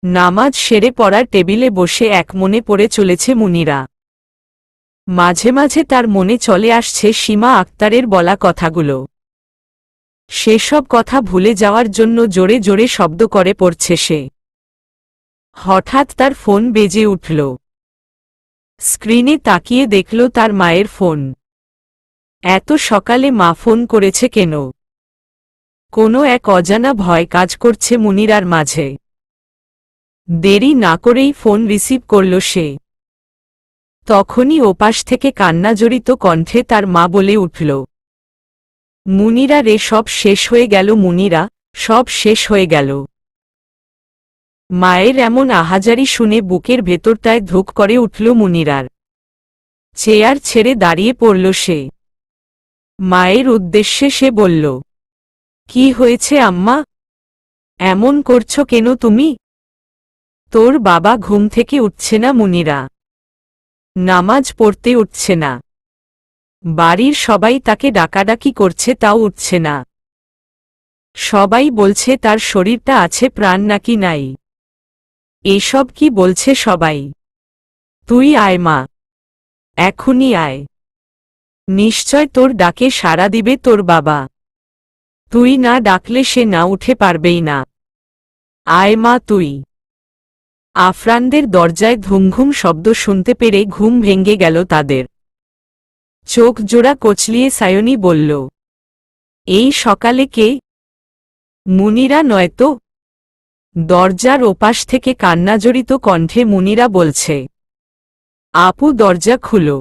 নামাজ সেরে পড়ার টেবিলে বসে একমনে পড়ে চলেছে মুনিরা। মাঝে মাঝে তার মনে চলে আসছে সীমা আক্তারের বলা কথাগুলো। সেসব কথা ভুলে যাওয়ার জন্য জোরে জোরে শব্দ করে পড়ছে সে। হঠাৎ তার ফোন বেজে উঠল। স্ক্রিনে তাকিয়ে দেখল তার মায়ের ফোন। এত সকালে মা ফোন করেছে কেন? কোনো এক অজানা ভয় কাজ করছে মুনিরার মাঝে। দেরি না করেই ফোন রিসিভ করল সে। তখনই ওপাশ থেকে কান্নাজড়িত কণ্ঠে তার মা বলে উঠল, মুনিরা রে, সব শেষ হয়ে গেল মুনিরা, সব শেষ হয়ে গেল। মায়ের এমন আহাজারি শুনে বুকের ভেতরটায় ধুক করে উঠল মুনিরার। চেয়ার ছেড়ে দাঁড়িয়ে পড়ল সে। মায়ের উদ্দেশ্যে সে বলল, কি হয়েছে আম্মা? এমন করছো কেন তুমি? তোর বাবা ঘুম থেকে উঠছে না মুনিরা। নামাজ পড়তে উঠছে না। বাড়ির সবাই তাকে ডাকাডাকি করছে, তাও উঠছে না। সবাই বলছে তার শরীরটা আছে, প্রাণ নাকি নাই। এসব কি বলছে সবাই? তুই আয় মা, এখনই আয়। নিশ্চয় তোর ডাকে সাড়া দিবে তোর বাবা। তুই না ডাকলে সে না উঠে পারবেই না। আয় মা তুই। আফরানদের দরজায় ঘুমঘুম শব্দ শুনতে পেরে ঘুম ভেঙে গেল তাদের। চোখ জোড়া কচলিয়ে সায়নী বলল, এই সকালে কে? মুনিরা নয়তো? দরজার ওপাশ থেকে কান্নাজড়িত কণ্ঠে মুনিরা বলছে, আপু দরজা খুলো।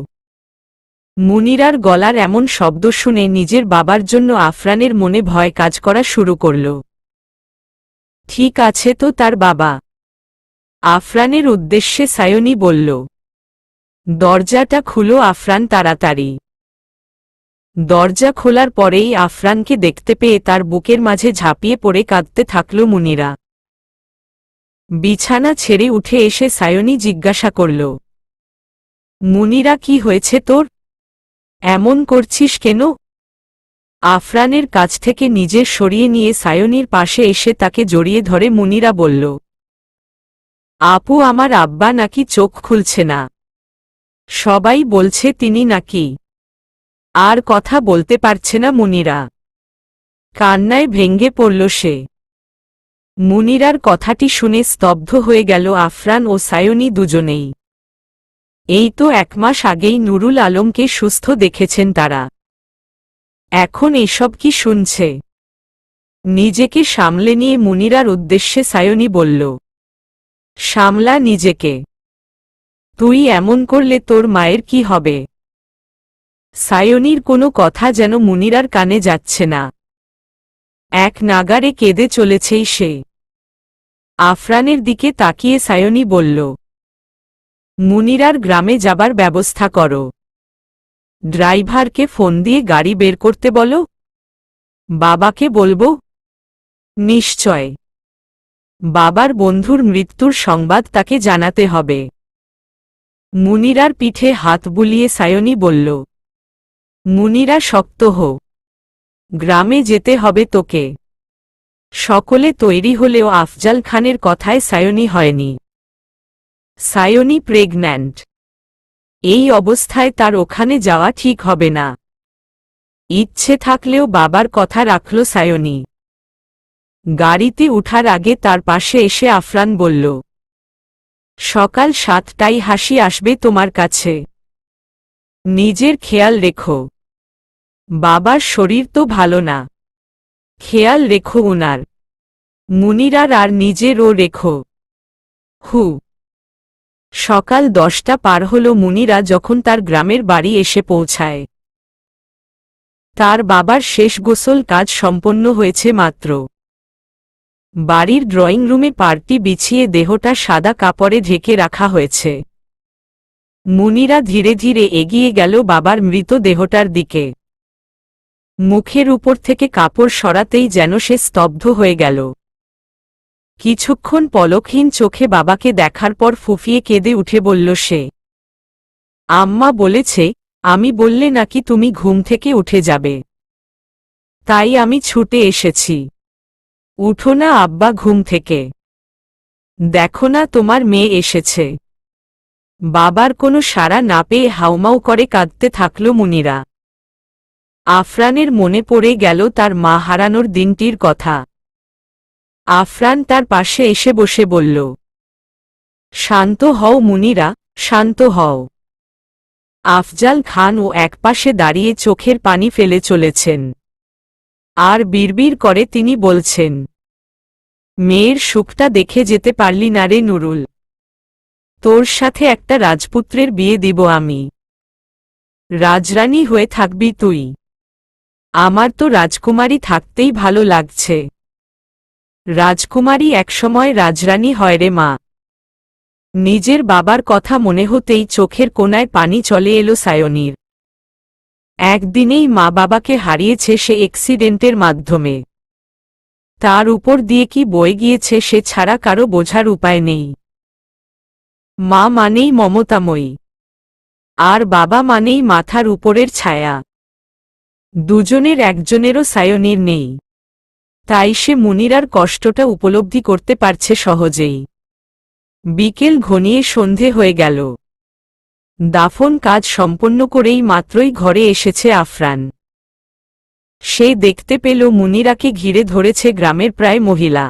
মুনিরার গলার এমন শব্দ শুনে নিজের বাবার জন্য আফরানের মনে ভয় কাজ করা শুরু করল। ঠিক আছে তো তার বাবা? আফরানের উদ্দেশ্যে সায়নী বলল, দরজাটা খুলো আফরান তাড়াতাড়ি। দরজা খোলার পরেই আফরানকে দেখতে পেয়ে তার বুকের মাঝে ঝাঁপিয়ে পড়ে কাঁদতে থাকল মুনিরা। বিছানা ছেড়ে উঠে এসে সায়নী জিজ্ঞাসা করল, মুনিরা কি হয়েছে তোর? এমন করছিস কেন? আফরানের কাছ থেকে নিজে সরিয়ে নিয়ে সায়নীর পাশে এসে তাকে জড়িয়ে ধরে মুনিরা বলল, আপু আমার আব্বা নাকি চোখ খুলছে না। সবাই বলছে তিনি নাকি। আর কথা বলতে পারছে না মুনিরা। কান্নায় ভেঙ্গে পড়ল সে। মুনিরার কথাটি শুনে স্তব্ধ হয়ে গেল আফরান ও সায়নী দুজনেই। এই তো 1 মাস আগেই নুরুল আলমকে সুস্থ দেখেছেন তারা। এখন এসব কি শুনছে? নিজেকে সামলে নিয়ে মুনিরার উদ্দেশ্যে সায়নী বলল, সামলা নিজেকে। তুই এমন করলে তোর মায়ের কি হবে? সায়নীর কোনো কথা যেন মুনিরার কানে যাচ্ছে না। এক নাগারে কেঁদে চলেছেই সে। আফরানের দিকে তাকিয়ে সায়নী বলল, মুনিরার গ্রামে যাবার ব্যবস্থা করো। ড্রাইভারকে ফোন দিয়ে গাড়ি বের করতে বলো। বাবাকে বলবো? নিশ্চয়। বাবার বন্ধুর মৃত্যুর সংবাদ তাকে জানাতে হবে। মুনিরার পিঠে হাত বুলিয়ে সায়নী বলল, মুনিরা শক্ত হো। গ্রামে যেতে হবে তোকে। সকলে তৈরি হলেও আফজাল খানের কথায় সায়নী হয়নি। সায়নী প্রেগন্যান্ট। এই অবস্থায় তার ওখানে যাওয়া ঠিক হবে না। ইচ্ছে থাকলেও বাবার কথা রাখল সায়নী। গাড়িতে উঠার আগে তার পাশে এসে আফরান বলল, সকাল 7টায় হাসি আসবে তোমার কাছে। নিজের খেয়াল রেখো। বাবার শরীর তো ভালো না। খেয়াল রেখো উনার। মুনিরার আর নিজেরও রেখো। হু। সকাল 10টা পার হল মুনিরা যখন তার গ্রামের বাড়ি এসে পৌঁছায়। তার বাবার শেষ গোসল কাজ সম্পন্ন হয়েছে মাত্র। বাড়ির ড্রয়িং রুমে পার্টি বিছিয়ে দেহটা সাদা কাপড়ে ঢেকে রাখা হয়েছে। মুনিরা ধীরে ধীরে এগিয়ে গেল বাবার মৃত দেহটার দিকে। মুখের উপর থেকে কাপড় সরাতেই যেন সে স্তব্ধ হয়ে গেল। কিছুক্ষণ পলকহীন চোখে বাবাকে দেখার পর ফুঁফিয়ে কেঁদে উঠে বলল সে, আম্মা বলেছে, আমি বললে নাকি তুমি ঘুম থেকে উঠে যাবে, তাই আমি ছুটে এসেছি। উঠো না আব্বা ঘুম থেকে, দেখো না তোমার মেয়ে এসেছে। বাবার কোনো সাড়া না পেয়ে হাউমাউ করে কাঁদতে থাকল মুনিরা। আফরানের মনে পড়ে গেল তার মা হারানোর দিনটির কথা। আফরান তার পাশে এসে বসে বলল, শান্ত হও মুনিরা, শান্ত হও। আফজাল খান ও একপাশে দাঁড়িয়ে চোখের পানি ফেলে চলেছেন। আর বিড়বিড় করে তিনি বলছেন, মেয়ের সুখটা দেখে যেতে পারলি না রে নুরুল। তোর সাথে একটা রাজপুত্রের বিয়ে দিব আমি। রাজরানী হয়ে থাকবি তুই। আমার তো রাজকুমারী থাকতেই ভালো লাগছে। রাজকুমারী একসময় রাজরানী হয় রে মা। নিজের বাবার কথা মনে হতেই চোখের কোণায় পানি চলে এলো সায়নীর। একদিনেই মা বাবাকে হারিয়েছে সে অ্যাক্সিডেন্টের মাধ্যমে। তার উপর দিয়ে কি বয়ে গিয়েছে সে ছাড়া কারো বোঝার উপায় নেই। মা মানেই মমতাময়ী, আর বাবা মানেই মাথার উপরের ছায়া। দুজনের একজনেরও সায়নীর নেই, তাই সে মুনিরার কষ্টটা উপলব্ধি করতে পারছে সহজেই। বিকেল ঘনিয়ে সন্ধে হয়ে গেল। দাফন কাজ সম্পন্ন করেই মাত্রই ঘরে এসেছে আফরান। সে দেখতে পেল মুনিরাকে ঘিরে ধরেছে গ্রামের প্রায় মহিলা।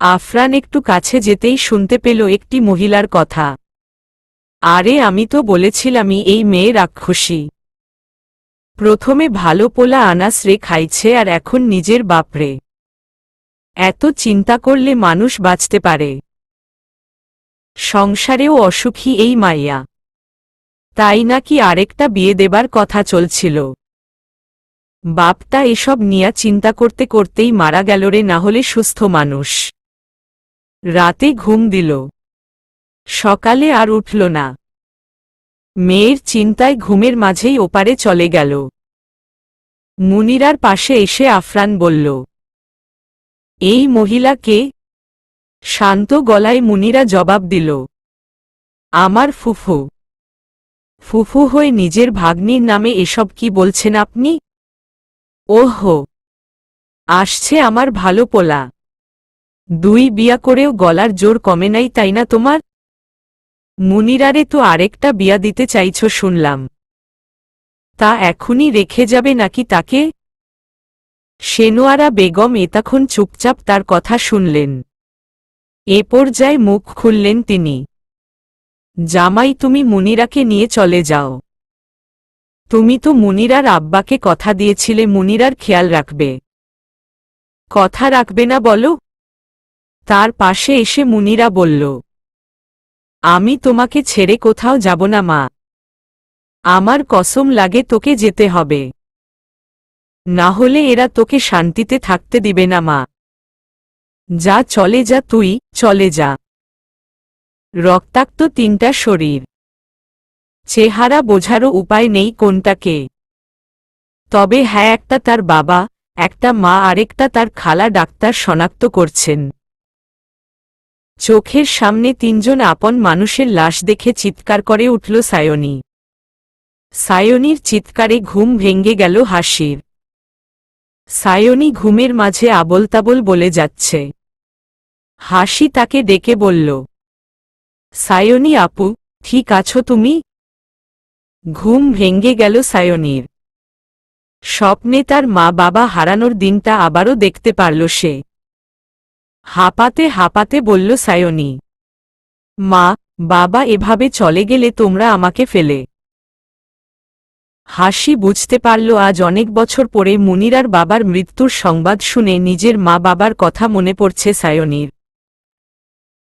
আফরান একটু কাছে যেতেই শুনতে পেল একটি মহিলার কথা, আরে আমি তো বলেছিলামই এই মেয়ে রাক্ষসী। প্রথমে ভালো পোলা আনাস রে খাইছে আর এখন নিজের বাপরে। এত চিন্তা করলে মানুষ বাঁচতে পারে? সংসারেও অসুখী এই মাইয়া, তাই নাকি আরেকটা বিয়ে দেবার কথা চলছিল। বাপটা এসব নিয়া চিন্তা করতে করতেই মারা গেল রে, না হলে সুস্থ মানুষ। রাতে ঘুম দিল, সকালে আর উঠল না। মেয়ের চিন্তায় ঘুমের মাঝেই ওপারে চলে গেল। মুনিরার পাশে এসে আফরান বলল, এই মহিলা কে? শান্ত গলায় মুনিরা জবাব দিল, আমার ফুফু। ফুফু হয়ে নিজের ভাগ্নির নামে এসব কি বলছেন আপনি? ওহো, আসছে আমার ভালো পোলা। 2 বিয়া করেও গলার জোর কমে নাই তাই না তোমার? মুনিরারে তো আরেকটা বিয়া দিতে চাইছ শুনলাম। তা এখনই রেখে যাবে নাকি তাকে? সেনোয়ারা বেগম এতক্ষণ চুপচাপ তার কথা শুনলেন। এ পর্যায়ে মুখ খুললেন তিনি, জামাই তুমি মুনিরাকে নিয়ে চলে যাও। তুমি তো মুনিরার আব্বাকে কথা দিয়েছিলে মুনিরার খেয়াল রাখবে। কথা রাখবে না বলো? তার পাশে এসে মুনিরা বলল, আমি তোমাকে ছেড়ে কোথাও যাব না মা। আমার কসম লাগে তোকে যেতে হবে, না হলে এরা তোকে শান্তিতে থাকতে দিবে না মা। যা, চলে যা, তুই চলে যা। রক্তাক্ত 3টা শরীর, চেহারা বোঝারও উপায় নেই কোনটাকে। তবে হ্যাঁ, একটা তার বাবা, একটা মা, আরেকটা তার খালা ডাক্তার শনাক্ত করছেন। চোখের সামনে 3জন আপন মানুষের লাশ দেখে চিৎকার করে উঠল সায়নী। সায়নীর চিৎকারে ঘুম ভেঙে গেল হাসির। সায়নী ঘুমের মাঝে আবোলতাবোল বলে যাচ্ছে। হাসি তাকে ডেকে বলল, সায়নী আপু, ঠিক আছো তুমি? ঘুম ভেঙে গেল সায়নীর। স্বপ্নে তার মা বাবা হারানোর দিনটা আবারও দেখতে পারল সে। হাঁপাতে হাঁপাতে বলল সায়নী, মা বাবা এভাবে চলে গেলে তোমরা আমাকে ফেলে? হাসি বুঝতে পারল আজ অনেক বছর পরে মুনিরার বাবার মৃত্যুর সংবাদ শুনে নিজের মা বাবার কথা মনে পড়ছে সায়নীর।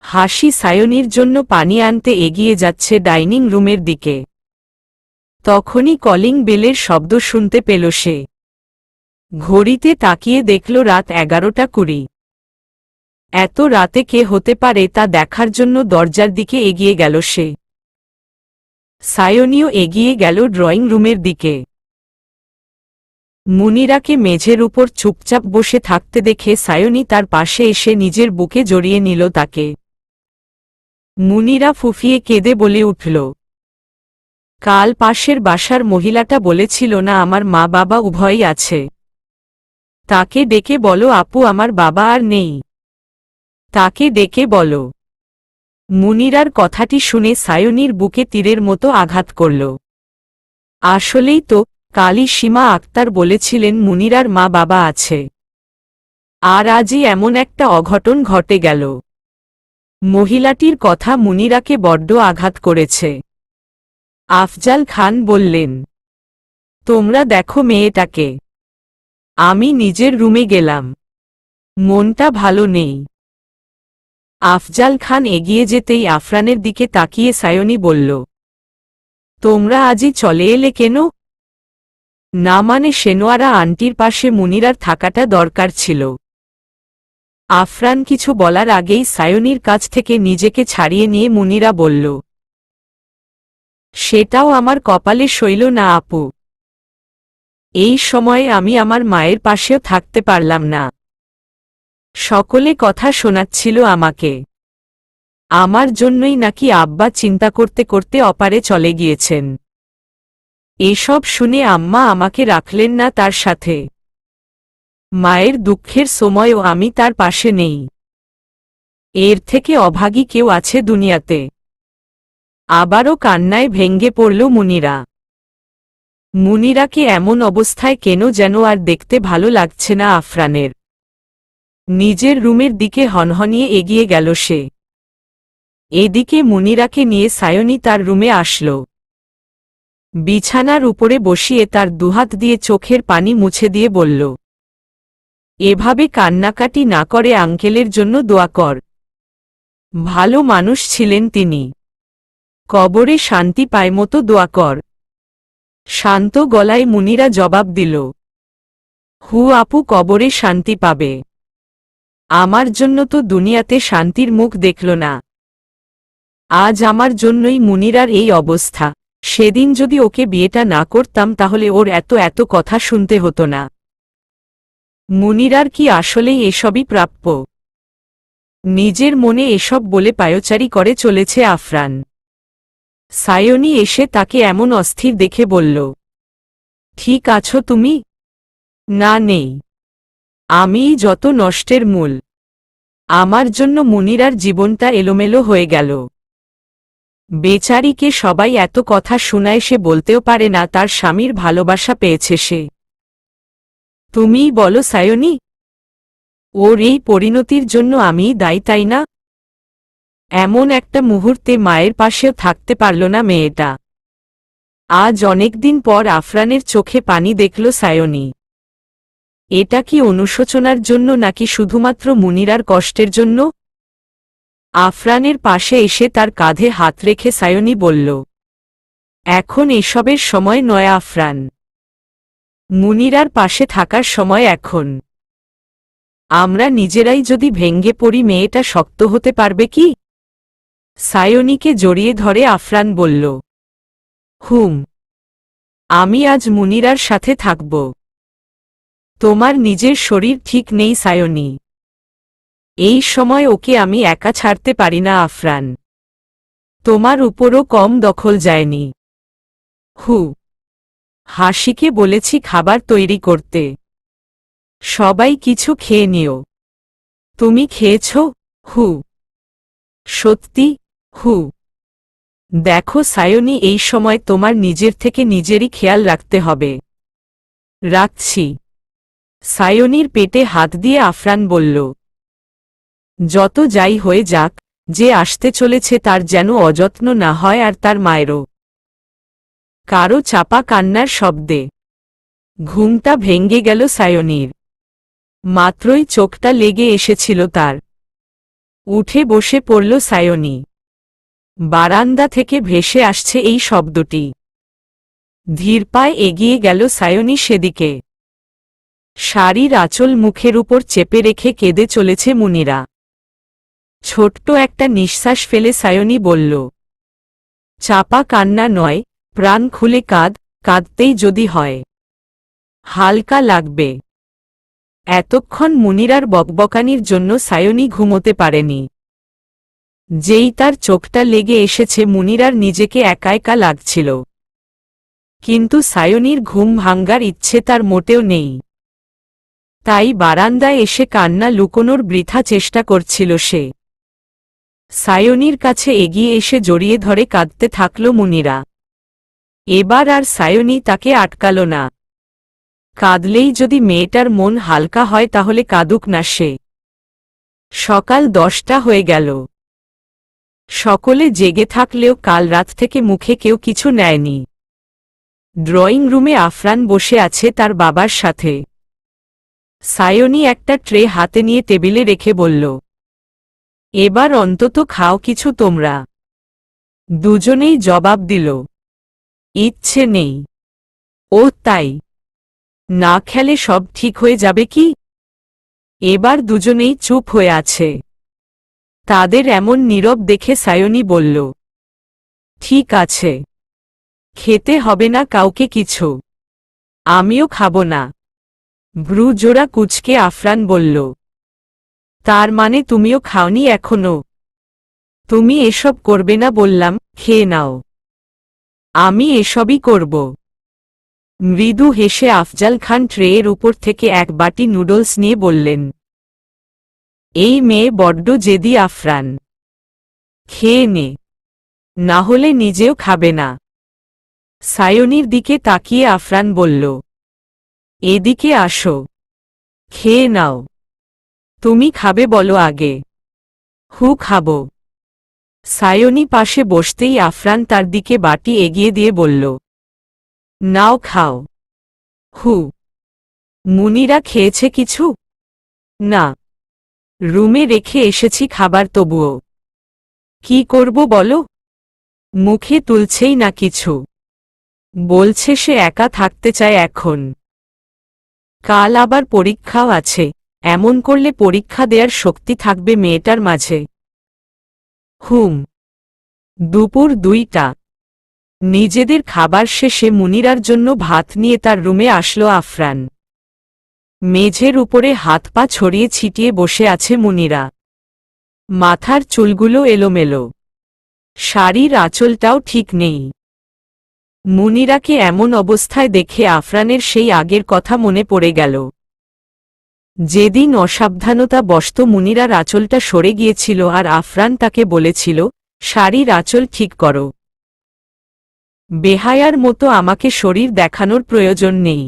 হাসি সায়নীর জন্য পানি আনতে এগিয়ে যাচ্ছে ডাইনিং রুমের দিকে। তখনই কলিং বেলের শব্দ শুনতে পেল সে। ঘড়িতে তাকিয়ে দেখল রাত 11:20। এত রাতে কে হতে পারে তা দেখার জন্য দরজার দিকে এগিয়ে গেল সে। সায়নীও এগিয়ে গেল ড্রয়িং রুমের দিকে। মুনিরাকে মেঝের উপর চুপচাপ বসে থাকতে দেখে সায়নী তার পাশে এসে নিজের বুকে জড়িয়ে নিল তাকে। মুনিরা ফুফিয়ে কেঁদে বলে উঠল, কাল পাশের বাসার মহিলাটা বলেছিল না আমার মা বাবা উভয়ই আছে। তাকে ডেকে বলো আপু আমার বাবা আর নেই। তাকে ডেকে বলো। মুনিরার কথাটি শুনে সায়নীর বুকে তীরের মতো আঘাত করল। আসলেই তো কালই সীমা আক্তার বলেছিলেন মুনিরার মা বাবা আছে। আর আজই এমন একটা অঘটন ঘটে গেল। মহিলাটির কথা মুনিরাকে বড্ড আঘাত করেছে। আফজাল খান বললেন, তোমরা দেখো মেয়েটাকে। আমি নিজের রুমে গেলাম, মনটা ভালো নেই। আফজাল খান এগিয়ে যেতেই আফরানের দিকে তাকিয়ে সায়নী বলল, তোমরা আজই চলে এলে কেন? না মানে সেনোয়ারা আন্টির পাশে মুনিরার থাকাটা দরকার ছিল। আফরান কিছু বলার আগেই সায়নীর কাছ থেকে নিজেকে ছাড়িয়ে নিয়ে মুনিরা বলল, সেটাও আমার কপালে সইল না আপু। এই সময়ে আমি আমার মায়ের পাশেও থাকতে পারলাম না। সকলে কথা শোনাচ্ছিল আমাকে। আমার জন্যই নাকি আব্বা চিন্তা করতে করতে অপারে চলে গিয়েছেন। এসব শুনে আম্মা আমাকে রাখলেন না তার সাথে। মায়ের দুঃখের সময়ও আমি তার পাশে নেই। এর থেকে অভাগী কেউ আছে দুনিয়াতে? আবারও কান্নায় ভেঙ্গে পড়ল মুনিরা। মুনিরাকে এমন অবস্থায় কেন যেন আর দেখতে ভালো লাগছে না আফরানের। নিজের রুমের দিকে হনহনিয়ে এগিয়ে গেল সে। এদিকে মুনিরাকে নিয়ে সায়নী তার রুমে আসল। বিছানার উপরে বসিয়ে তার দুহাত দিয়ে চোখের পানি মুছে দিয়ে বলল, এভাবে কান্নাকাটি না করে আঙ্কেলের জন্য দোয়া কর। ভালো মানুষ ছিলেন তিনি। কবরে শান্তি পায় মতো দোয়া কর। শান্ত গলায় মুনিরা জবাব দিল, হু আপু কবরে শান্তি পাবে। আমার জন্য তো দুনিয়াতে শান্তির মুখ দেখল না। আজ আমার জন্যই মুনিরার এই অবস্থা। সেদিন যদি ওকে বিয়েটা না করতাম তাহলে ওর এত এত কথা শুনতে হতো না। মুনিরার কি আসলেই এসবই প্রাপ্য? নিজের মনে এসব বলে পায়চারি করে চলেছে আফরান। সায়নী এসে তাকে এমন অস্থির দেখে বলল, ঠিক আছো তুমি? না নেই। আমিই যত নষ্টের মূল। আমার জন্য মুনিরার জীবনটা এলোমেলো হয়ে গেল। বেচারিকে সবাই এত কথা শোনায় সে বলতেও পারে না তার স্বামীর ভালোবাসা পেয়েছে সে। তুমিই বলো সায়নী, ওর এই পরিণতির জন্য আমিই দায়ী তাই না? এমন একটা মুহূর্তে মায়ের পাশেও থাকতে পারল না মেয়েটা। আজ অনেকদিন পর আফরানের চোখে পানি দেখল সায়নী। এটা কি অনুশোচনার জন্য নাকি শুধুমাত্র মুনিরার কষ্টের জন্য? আফরানের পাশে এসে তার কাঁধে হাত রেখে সায়নী বলল, এখন এসবের সময় নয় আফরান। মুনিরার পাশে থাকার সময় এখন। আমরা নিজেরাই যদি ভেঙ্গে পড়ি মেয়েটা শক্ত হতে পারবে কি? সায়নীকে জড়িয়ে ধরে আফরান বলল, হুম, আমি আজ মুনিরার সাথে থাকব। তোমার নিজের শরীর ঠিক নেই সায়নী। এই সময় ওকে আমি একা ছাড়তে পারি না আফরান। তোমার উপরও কম দখল যায়নি। হু, হাসিকে বলেছি খাবার তৈরি করতে। সবাই কিছু খেয়ে নিও। তুমি খেয়েছ? হু, সত্যি? হু, দেখো সায়নী এই সময় তোমার নিজের থেকে নিজেরই খেয়াল রাখতে হবে। রাখছি। সায়নীর পেটে হাত দিয়ে আফরান বলল, যত যাই হয়ে যাক, যে আসতে চলেছে তার যেন অযত্ন না হয় আর তার মায়েরও। কারো চাপা কান্নার শব্দে ঘুমটা ভেঙে গেল সায়নীর। মাত্রই চোখটা লেগে এসেছিল তার। উঠে বসে পড়ল সায়নী। বারান্দা থেকে ভেসে আসছে এই শব্দটি। ধীর পায়ে এগিয়ে গেল সায়নী সেদিকে। শাড়ির আঁচল মুখের উপর চেপে রেখে কেঁদে চলেছে মুনিরা। ছোট্ট একটা নিঃশ্বাস ফেলে সায়নী বলল, চাপা কান্না নয়, প্রাণ খুলে কাঁদ, কাঁদতেই যদি হয় হালকা লাগবে। এতক্ষণ মুনিরার বকবকানির জন্য সায়নী ঘুমোতে পারেনি। যেই তার চোখটা লেগে এসেছে মুনিরার নিজেকে একা একা লাগছিল। কিন্তু সায়নীর ঘুম ভাঙ্গার ইচ্ছে তার মোটেও নেই। তাই বারান্দায় এসে কান্না লুকোনোর বৃথা চেষ্টা করছিল সে। সায়নীর কাছে এগিয়ে এসে জড়িয়ে ধরে কাঁদতে থাকল মুনিরা। এবার আর সায়নী তাকে আটকাল না। কাঁদলেই যদি মেয়েটার মন হালকা হয় তাহলে কাঁদুক না সে। সকাল 10টা হয়ে গেল। সকলে জেগে থাকলেও কাল রাত থেকে মুখে কেউ কিছু নেয়নি। ড্রয়িং রুমে আফরান বসে আছে তার বাবার সাথে। সায়নী একটা ট্রে হাতে নিয়ে টেবিলে রেখে বলল, এবার অন্তত খাও কিছু তোমরা। দুজনেই জবাব দিল, ইচ্ছে নেই। ও তাই? না খেলে সব ঠিক হয়ে যাবে কি? এবার দুজনেই চুপ হয়ে আছে। তাদের এমন নীরব দেখে সায়নী বলল, ঠিক আছে, খেতে হবে না কাউকে কিছু। আমিও খাবো না। ভ্রু জোড়া কুঁচকে আফরান বলল, তার মানে তুমিও খাওনি এখনো? তুমি এসব করবে না বললাম, খেয়ে নাও। আমি এসবই করব। মৃদু হেসে আফজাল খান ট্রেয়ের উপর থেকে এক বাটি নুডলস নিয়ে বললেন, এই মেয়ে বড্ড জেদি আফরান। খেয়ে নে, না হলে নিজেও খাবে না। সায়নীর দিকে তাকিয়ে আফরান বলল, এদিকে আসো, খেয়ে নাও। তুমি খাবে বলো আগে। খাবো। সায়নী পাশে বসতেই আফরান তার দিকে বাটি এগিয়ে দিয়ে বলল, নাও খাও। মুনিরা খেয়েছে কিছু? না, রুমে রেখে এসেছি খাবার তবুও। কি করব বলো? মুখে তুলছেই না কিছু। বলছে সে একা থাকতে চায় এখন। কাল আবার পরীক্ষাও আছে, এমন করলে পরীক্ষা দেওয়ার শক্তি থাকবে মেয়েটার মাঝে। দুপুর 2টা। নিজেদের খাবার শেষে মুনিরার জন্য ভাত নিয়ে তার রুমে আসলো আফরান। মেঝের উপরে হাত পা ছড়িয়ে ছিটিয়ে বসে আছে মুনিরা। মাথার চুলগুলো এলোমেলো। শাড়ির আঁচলটাও ঠিক নেই। মুনিরাকে এমন অবস্থায় দেখে আফরানের সেই আগের কথা মনে পড়ে গেল। যেদিন অসাবধানতাবশত মুনিরার আঁচলটা সরে গিয়েছিল আর আফরান তাকে বলেছিল, শাড়ির আঁচল ঠিক করো। বেহায়ার মতো আমাকে শরীর দেখানোর প্রয়োজন নেই।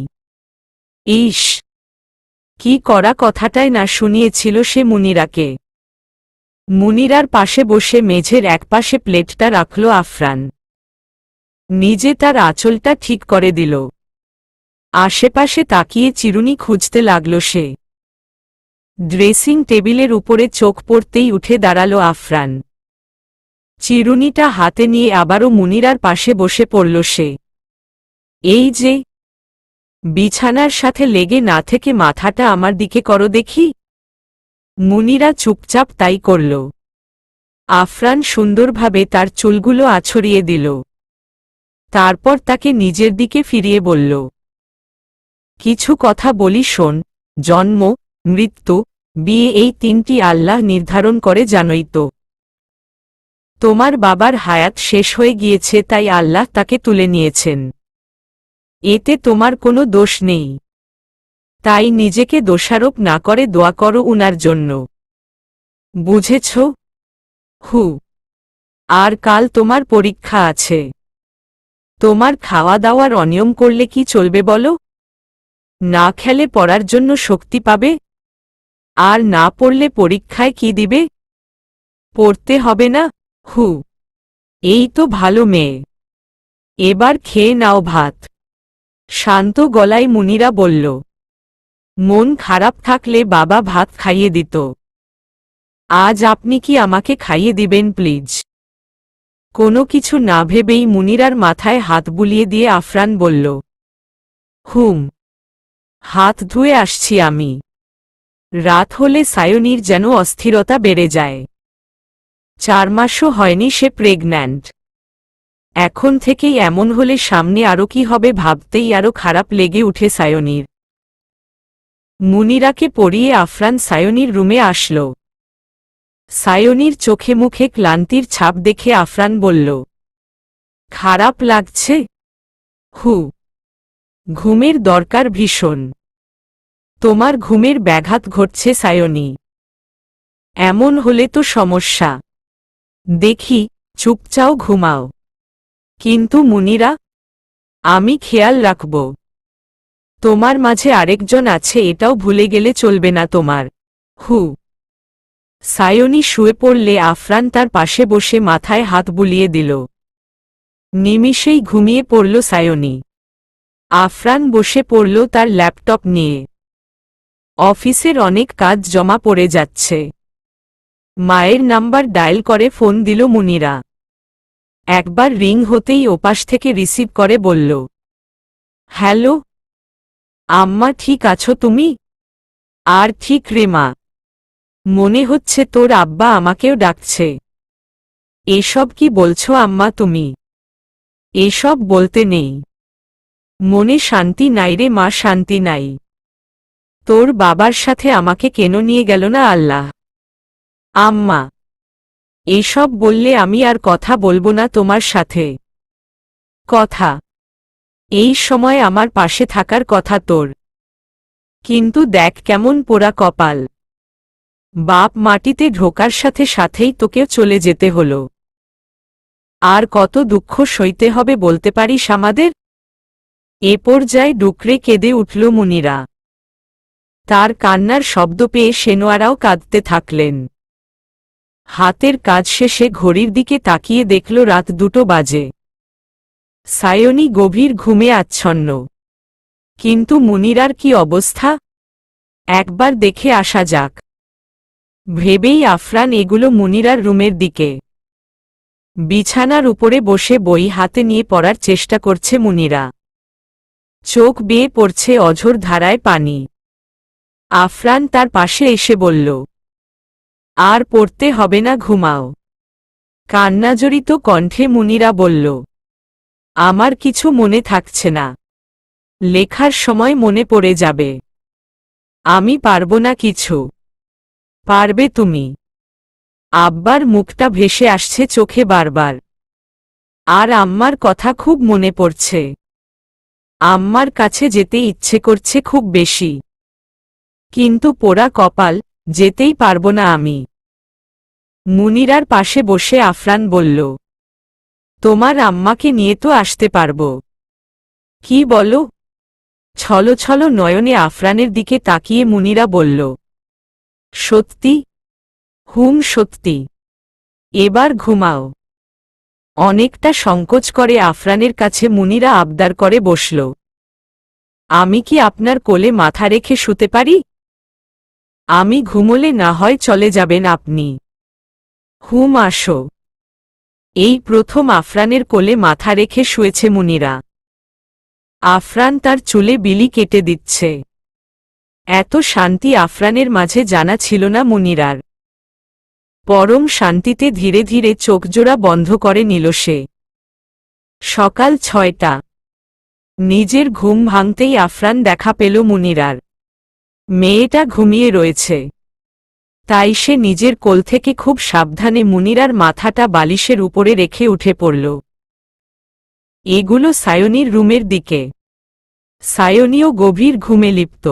ইস, কি করা কথাটাই না শুনিয়েছিল সে মুনিরাকে। মুনিরার পাশে বসে মেঝের একপাশে প্লেটটা রাখল আফরান। নিজে তার আঁচলটা ঠিক করে দিল। আশেপাশে তাকিয়ে চিরুনি খুঁজতে লাগল সে। ড্রেসিং টেবিলের উপরে চোখ পড়তেই উঠে দাঁড়াল আফরান। চিরুনিটা হাতে নিয়ে আবারও মুনিরার পাশে বসে পড়ল সে। এই যে, বিছানার সাথে লেগে না থেকে মাথাটা আমার দিকে করো দেখি। মুনিরা চুপচাপ তাই করল। আফরান সুন্দরভাবে তার চুলগুলো আছড়িয়ে দিল। তারপর তাকে নিজের দিকে ফিরিয়ে বলল, কিছু কথা বলি শোন। জন্ম, মৃত্যু, বিয়ে এই 3টি আল্লাহ নির্ধারণ করে জানোই তো। তোমার বাবার হায়াত শেষ হয়ে গিয়েছে তাই আল্লাহ তাকে তুলে নিয়েছেন। এতে তোমার কোনো দোষ নেই। তাই নিজেকে দোষারোপ না করে দোয়া করো উনার জন্য। বুঝেছ? আর কাল তোমার পরীক্ষা আছে। তোমার খাওয়া দাওয়ার অনিয়ম করলে কি চলবে বলো? না খেলে পড়ার জন্য শক্তি পাবে। আর না পড়লে পরীক্ষায় কি দিবে? পড়তে হবে না। এই তো ভালো মেয়ে। এবার খেয়ে নাও ভাত। শান্ত গলায় মুনিরা বলল। মন খারাপ থাকলে বাবা ভাত খাইয়ে দিত। আজ আপনি কি আমাকে খাইয়ে দিবেন প্লিজ? কোনো কিছু না ভেবেই মুনিরার মাথায় হাত বুলিয়ে দিয়ে আফরান বলল। হুম, হাত ধুয়ে আসছি আমি। রাত হলে সায়নীর যেন অস্থিরতা বেড়ে যায়। 4 মাসও হয়নি সে প্রেগন্যান্ট। এখন থেকেই এমন হলে সামনে আরও কি হবে ভাবতেই আরও খারাপ লেগে উঠে সায়নীর। মুনিরাকে পরিয়ে আফরান সায়নীর রুমে আসল। সায়নীর চোখে মুখে ক্লান্তির ছাপ দেখে আফরান বলল। খারাপ লাগছে? হু, ঘুমের দরকার ভীষণ। তোমার ঘুমের ব্যাঘাত ঘটছে সায়নী। এমন হলে তো সমস্যা। দেখি, চুপচাও ঘুমাও। কিন্তু মুনিরা, আমি খেয়াল রাখব। তোমার মাঝে আরেকজন আছে এটাও ভুলে গেলে চলবে না তোমার। হু। সায়নী শুয়ে পড়লে আফরান তার পাশে বসে মাথায় হাত বুলিয়ে দিল। নিমিষেই ঘুমিয়ে পড়ল সায়নী। আফরান বসে পড়ল তার ল্যাপটপ নিয়ে। অফিসের অনেক কাজ জমা পড়ে যাচ্ছে। মায়ের নাম্বার ডায়াল করে ফোন দিল মুনিরা। একবার রিং হতেই ওপাশ থেকে রিসিভ করে বলল। হ্যালো আম্মা, ঠিক আছো তুমি? আর ঠিক রে মা, মনে হচ্ছে তোর আব্বা আমাকেও ডাকছে। এসব কি বলছো আম্মা তুমি? এসব বলতে নেই। মনে শান্তি নাই রে মা, শান্তি নাই। তোর বাবার সাথে আমাকে কেন নিয়ে গেল না আল্লাহ। আম্মা, এসব বললে আমি আর কথা বলবো না তোমার সাথে। কথা? এই সময় আমার পাশে থাকার কথা তোর। কিন্তু দেখ কেমন পোড়া কপাল। বাপ মাটিতে ঢোকার সাথে সাথেই তোকেও চলে যেতে হলো। আর কত দুঃখ সইতে হবে বলতে পারিস আমাদের? এ পর্যায়ে ডুকরে কেঁদে উঠল মুনিরা। তার কান্নার শব্দ পেয়ে সেনোয়ারাও কাঁদতে থাকলেন। হাতের কাজ শেষে ঘড়ির দিকে তাকিয়ে দেখল রাত 2টো বাজে। সায়নী গভীর ঘুমে আচ্ছন্ন। কিন্তু মুনিরার কি অবস্থা? একবার দেখে আসা যাক ভেবেই আফরান এগুলো মুনিরার রুমের দিকে। বিছানার উপরে বসে বই হাতে নিয়ে পড়ার চেষ্টা করছে মুনিরা। চোখ বেয়ে পড়ছে অঝোর ধারায় পানি। আফরান তার পাশে এসে বলল। আর পড়তে হবে না, ঘুমাও। কান্নাজড়িত কণ্ঠে মুনিরা বলল। আমার কিছু মনে থাকছে না। লেখার সময় মনে পড়ে যাবে। আমি পারবো না কিছু। পারবে তুমি। আব্বার মুখটা ভেসে আসছে চোখে বারবার। আর আম্মার কথা খুব মনে পড়ছে। আম্মার কাছে যেতে ইচ্ছে করছে খুব বেশি। কিন্তু পোড়া কপাল, যেতেই পারবো না আমি। মুনিরার পাশে বসে আফরান বলল। তোমার আম্মাকে নিয়ে তো আসতে পারবো। কি বলো? ছলো ছলো নয়নে আফরানের দিকে তাকিয়ে মুনিরা বলল। সত্যি? হুম সত্যি। এবার ঘুমাও। অনেকটা সংকোচ করে আফরানের কাছে মুনিরা আবদার করে বসল। আমি কি আপনার কোলে মাথা রেখে শুতে পারি? আমি ঘুমোলে না হয় চলে যাবেন আপনি। হুম আসো। এই প্রথম আফরানের কোলে মাথা রেখে শুয়েছে মুনিরা। আফরান তার চুলে বিলি কেটে দিচ্ছে। এত শান্তি আফরানের মাঝে জানা ছিল না মুনিরার। পরম শান্তিতে ধীরে ধীরে চোখজোড়া বন্ধ করে নিল সে। সকাল 6টা। নিজের ঘুম ভাঙতেই আফরান দেখা পেল মুনিরার। মেয়েটা ঘুমিয়ে রয়েছে। তাই সে নিজের কোল থেকে খুব সাবধানে মুনিরার মাথাটা বালিশের উপরে রেখে উঠে পড়ল। এগুলো সায়নীর রুমের দিকে। সায়নীও গভীর ঘুমে লিপ্ত।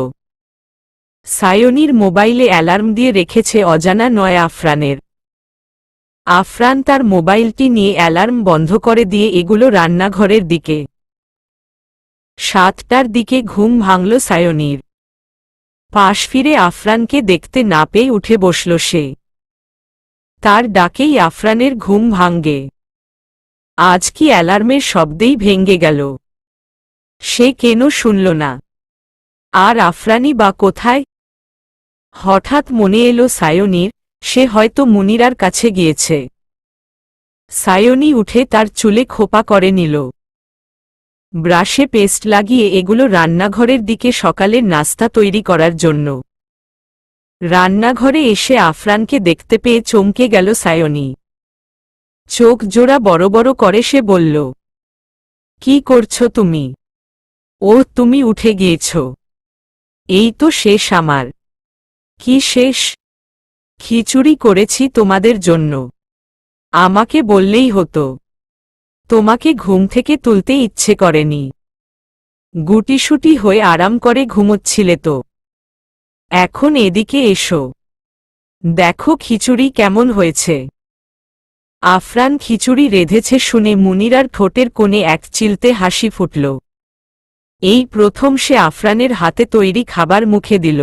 সায়নীর মোবাইলে অ্যালার্ম দিয়ে রেখেছে অজানা নয় আফরানের। আফরান তার মোবাইলটি নিয়ে অ্যালার্ম বন্ধ করে দিয়ে এগুলো রান্নাঘরের দিকে। 7টার দিকে ঘুম ভাঙল সায়নীর। পাশ ফিরে আফরানকে দেখতে না পেয়ে উঠে বসল সে। তার ডাকেই আফরানের ঘুম ভাঙ্গে। আজ কি অ্যালার্মের শব্দেই ভেঙে গেল? সে কেন শুনল না? আর আফরানি বা কোথায়? হঠাৎ মনে এলো সায়নীর, সে হয়তো মুনিরার কাছে গিয়েছে। সায়নী উঠে তার চুলে খোপা করে নিল। ব্রাশে পেস্ট লাগিয়ে এগুলো রান্নাঘরের দিকে সকালের নাস্তা তৈরি করার জন্য। রান্নাঘরে এসে আফরানকে দেখতে পেয়ে চমকে গেল সায়নী। চোখ জোড়া বড় বড় করে সে বলল, কি করছো তুমি? ও, তুমি উঠে গিয়েছ? এই তো শেষ আমার। কি শেষ? খিচুড়ি করেছি তোমাদের জন্য। আমাকে বললেই হতো। তোমাকে ঘুম থেকে তুলতে ইচ্ছে করেনি। গুটিসুটি হয়ে আরাম করে ঘুমোচ্ছিলে তো। এখন এদিকে এসো, দেখো খিচুড়ি কেমন হয়েছে। আফরান খিচুড়ি রেঁধেছে শুনে মুনিরার ঠোঁটের কোণে এক চিলতে হাসি ফুটল। এই প্রথম সে আফরানের হাতে তৈরি খাবার মুখে দিল।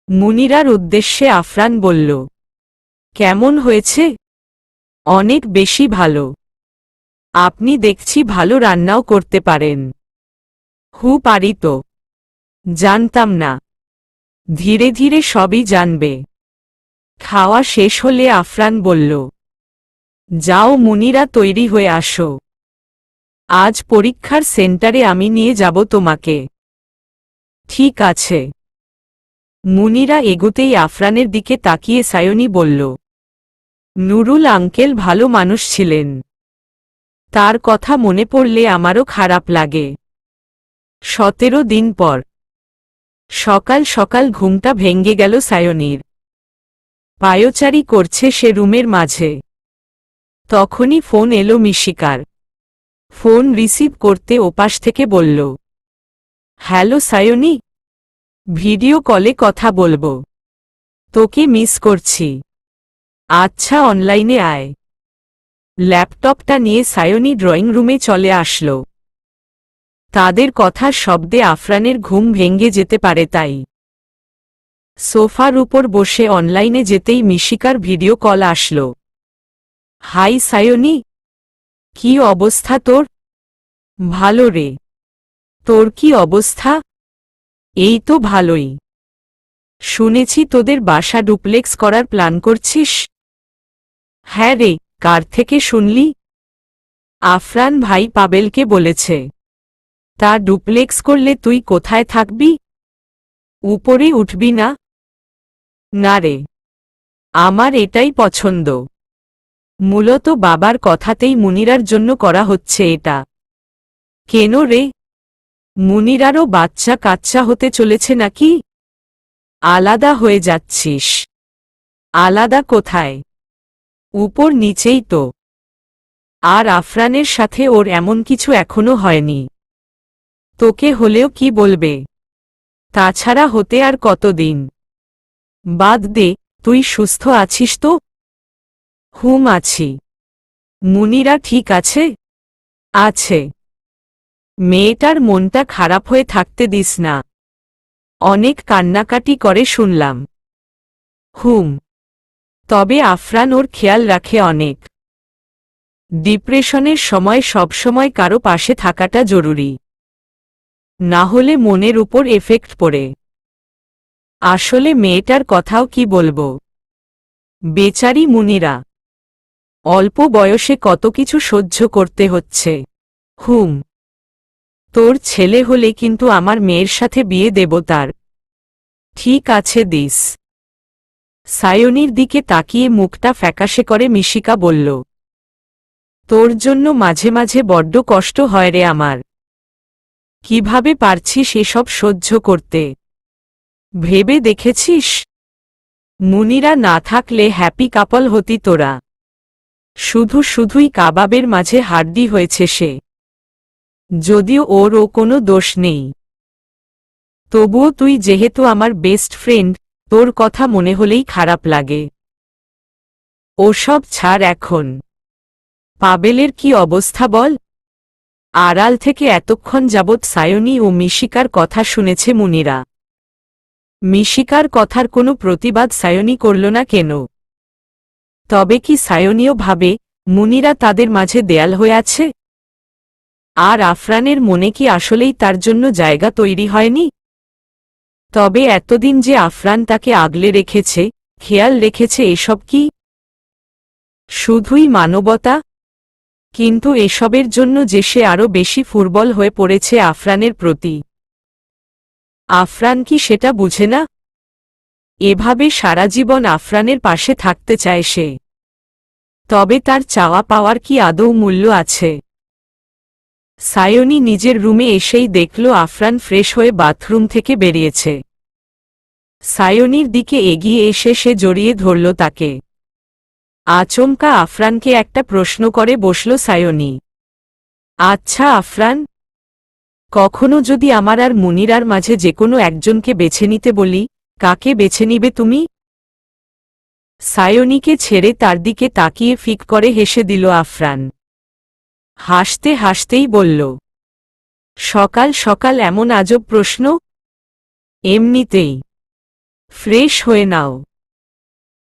মুনিরার উদ্দেশ্যে আফরান বলল, কেমন হয়েছে? অনেক বেশি ভালো। আপনি দেখছি ভালো রান্নাও করতে পারেন। পারি তো। জানতাম না। ধীরে ধীরে সবই জানবে। খাওয়া শেষ হলে আফরান বলল, যাও মুনিরা, তৈরি হয়ে আসো। আজ পরীক্ষার সেন্টারে আমি নিয়ে যাব তোমাকে। ঠিক আছে। মুনিরা এগোতেই আফরানের দিকে তাকিয়ে সায়নী বলল, নুরুল আঙ্কেল ভালো মানুষ ছিলেন। তার কথা মনে পড়লে আমারও খারাপ লাগে। 17 দিন পর সকাল সকাল ঘুমটা ভেঙে গেল সায়নীর। পায়চারি করছে সে রুমের মাঝে। তখনই ফোন এলো মিশিকার। ফোন রিসিভ করতে ওপাশ থেকে বলল, হ্যালো সায়নী, ভিডিও কলে কথা বলবো। তোকে মিস করছি। আচ্ছা, অনলাইনে আয়। ল্যাপটপটা নিয়ে সায়নী ড্রয়িং রুমে চলে আসলো। তাদের কথার শব্দে আফরানের ঘুম ভেঙে যেতে পারে তাই। সোফার উপর বসে অনলাইনে যেতেই মিশিকার ভিডিও কল আসলো। হাই সায়নী, কি অবস্থা তোর? ভালো রে। তোর কি অবস্থা? এই তো ভালোই। শুনেছি তোদের বাসা ডুপ্লেক্স করার প্ল্যান করছিস। হ্যাঁ রে, কার থেকে শুনলি? আফরান ভাই পাবেলকে বলেছে। তা ডুপ্লেক্স করলে তুই কোথায় থাকবি? উপরে উঠবি না? না রে, আমার এটাই পছন্দ। মূলত বাবার কথাতেই মুনিরার জন্য করা হচ্ছে এটা। কেন রে, মুনিরারও বাচ্চা কাচ্চা হতে চলেছে নাকি? আলাদা হয়ে যাচ্ছিস? আলাদা কোথায়? উপর নিচেই তো। আর আফরানের সাথে ওর এমন কিছু এখনো হয়নি। তোকে হলেও কি বলবে? তাছাড়া হতে আর কতদিন? বাদ দে, তুই সুস্থ আছিস তো? আছি। মুনিরা ঠিক আছে? আছে। মেয়েটার মনটা খারাপ হয়ে থাকতে দিস না। অনেক কান্নাকাটি করে শুনলাম। তবে আফরান ওর খেয়াল রাখে অনেক। ডিপ্রেশনের সময় সবসময় কারো পাশে থাকাটা জরুরি, না হলে মনের উপর এফেক্ট পড়ে। আসলে মেয়েটার কথাও কি বলবো, বেচারি মুনিরা। অল্প বয়সে কত কিছু সহ্য করতে হচ্ছে। তোর ছেলে হলে কিন্তু আমার মেয়ের সাথে বিয়ে দেব তার। ঠিক আছে দিস। সায়নীর দিকে তাকিয়ে মুখটা ফ্যাকাশে করে মিশিকা বলল, তোর জন্য মাঝে মাঝে বড্ড কষ্ট হয় রে আমার। কিভাবে পারছিস এসব সহ্য করতে? ভেবে দেখেছিস? মুনিরা না থাকলে হ্যাপি কাপল হতি তোরা। শুধুই কাবাবের মাঝে হাড্ডি হয়েছে সে। যদিও ওরও কোনো দোষ নেই। তবুও তুই যেহেতু আমার বেস্ট ফ্রেন্ড, তোর কথা মনে হলেই খারাপ লাগে। ওসব ছাড় এখন। পাবেলের কি অবস্থা বল? আড়াল থেকে এতক্ষণ যাবৎ সায়নী ও মিশিকার কথা শুনেছে মুনিরা। মিশিকার কথার কোনো প্রতিবাদ সায়নী করল না কেন? তবে কি সায়নীও ভাবে মুনিরা তাদের মাঝে দেয়াল হয়ে আছে? আর আফরানের মনে কি আসলেই তার জন্য জায়গা তৈরি হয়নি? তবে এতদিন যে আফরান তাকে আগলে রেখেছে, খেয়াল রেখেছে, এসব কি শুধুই মানবতা? কিন্তু এসবের জন্য যে সে আরও বেশি ফুরবল হয়ে পড়েছে আফরানের প্রতি। আফরান কি সেটা বুঝে না? এভাবে সারা জীবন আফরানের পাশে থাকতে চায় সে। তবে তার চাওয়া পাওয়ার কি আদৌ মূল্য আছে? সায়নী নিজের রুমে এসেই দেখল আফরান ফ্রেশ হয়ে বাথরুম থেকে বেরিয়েছে। সায়নীর দিকে এগিয়ে এসে সে জড়িয়ে ধরল তাকে। আচমকা আফরানকে একটা প্রশ্ন করে বসল সায়নী। আচ্ছা আফরান, কখনো যদি আমার আর মুনিরার মাঝে যে কোনো একজনকে বেছে নিতে বলি, কাকে বেছে নিবে তুমি? সায়নীকে ছেড়ে তার দিকে তাকিয়ে ফিক করে হেসে দিল আফরান। হাসতে হাসতেই বলল, সকাল সকাল এমন আজব প্রশ্ন? এমনিতেই ফ্রেশ হয়ে নাও।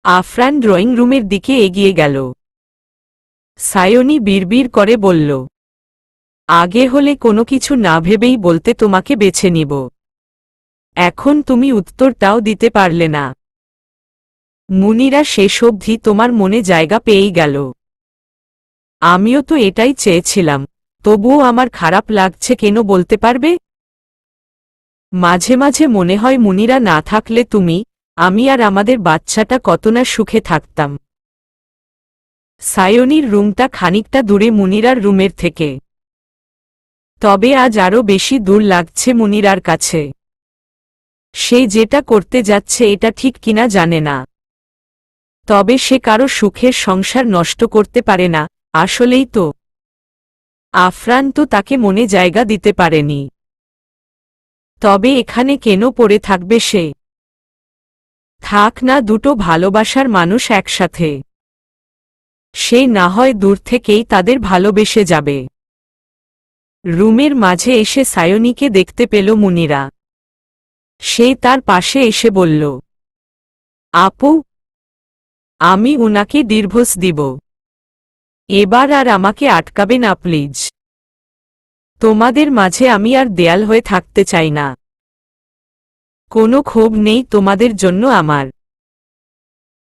আফরান ড্রয়িং রুমের দিকে এগিয়ে গেল। সায়নী বিড়বিড় করে বলল, আগে হলে কোনো কিছু না ভেবেই বলতে তোমাকে বেছে নিব। এখন তুমি উত্তরটাও দিতে পারলে না। মুনিরা শেষ অবধি তোমার মনে জায়গা পেয়েই গেল। আমিও তো এটাই চেয়েছিলাম, তবুও আমার খারাপ লাগছে কেন বলতে পারবে? মাঝে মাঝে মনে হয় মুনিরা না থাকলে তুমি, আমি আর আমাদের বাচ্চাটা কত না সুখে থাকতাম। সায়নীর রুমটা খানিকটা দূরে মুনিরার রুমের থেকে। তবে আজ আরও বেশি দূর লাগছে মুনিরার কাছে। সে যেটা করতে যাচ্ছে এটা ঠিক কিনা জানে না। তবে সে কারো সুখের সংসার নষ্ট করতে পারে না। আসলেই তো আফরান তো তাকে মনে জায়গা দিতে পারেনি। তবে এখানে কেন পড়ে থাকবে সে? থাক না দুটো ভালোবাসার মানুষ একসাথে। সে না হয় দূর থেকেই তাদের ভালোবেসে যাবে। রুমের মাঝে এসে সায়নীকে দেখতে পেল মুনিরা। সে তার পাশে এসে বলল, আপু, আমি উনাকে ডিভোর্স দিব। এবার আর আমাকে আটকাবে না প্লিজ। তোমাদের মাঝে আমি আর দেয়াল হয়ে থাকতে চাই না। কোনো ক্ষোভ নেই তোমাদের জন্য আমার।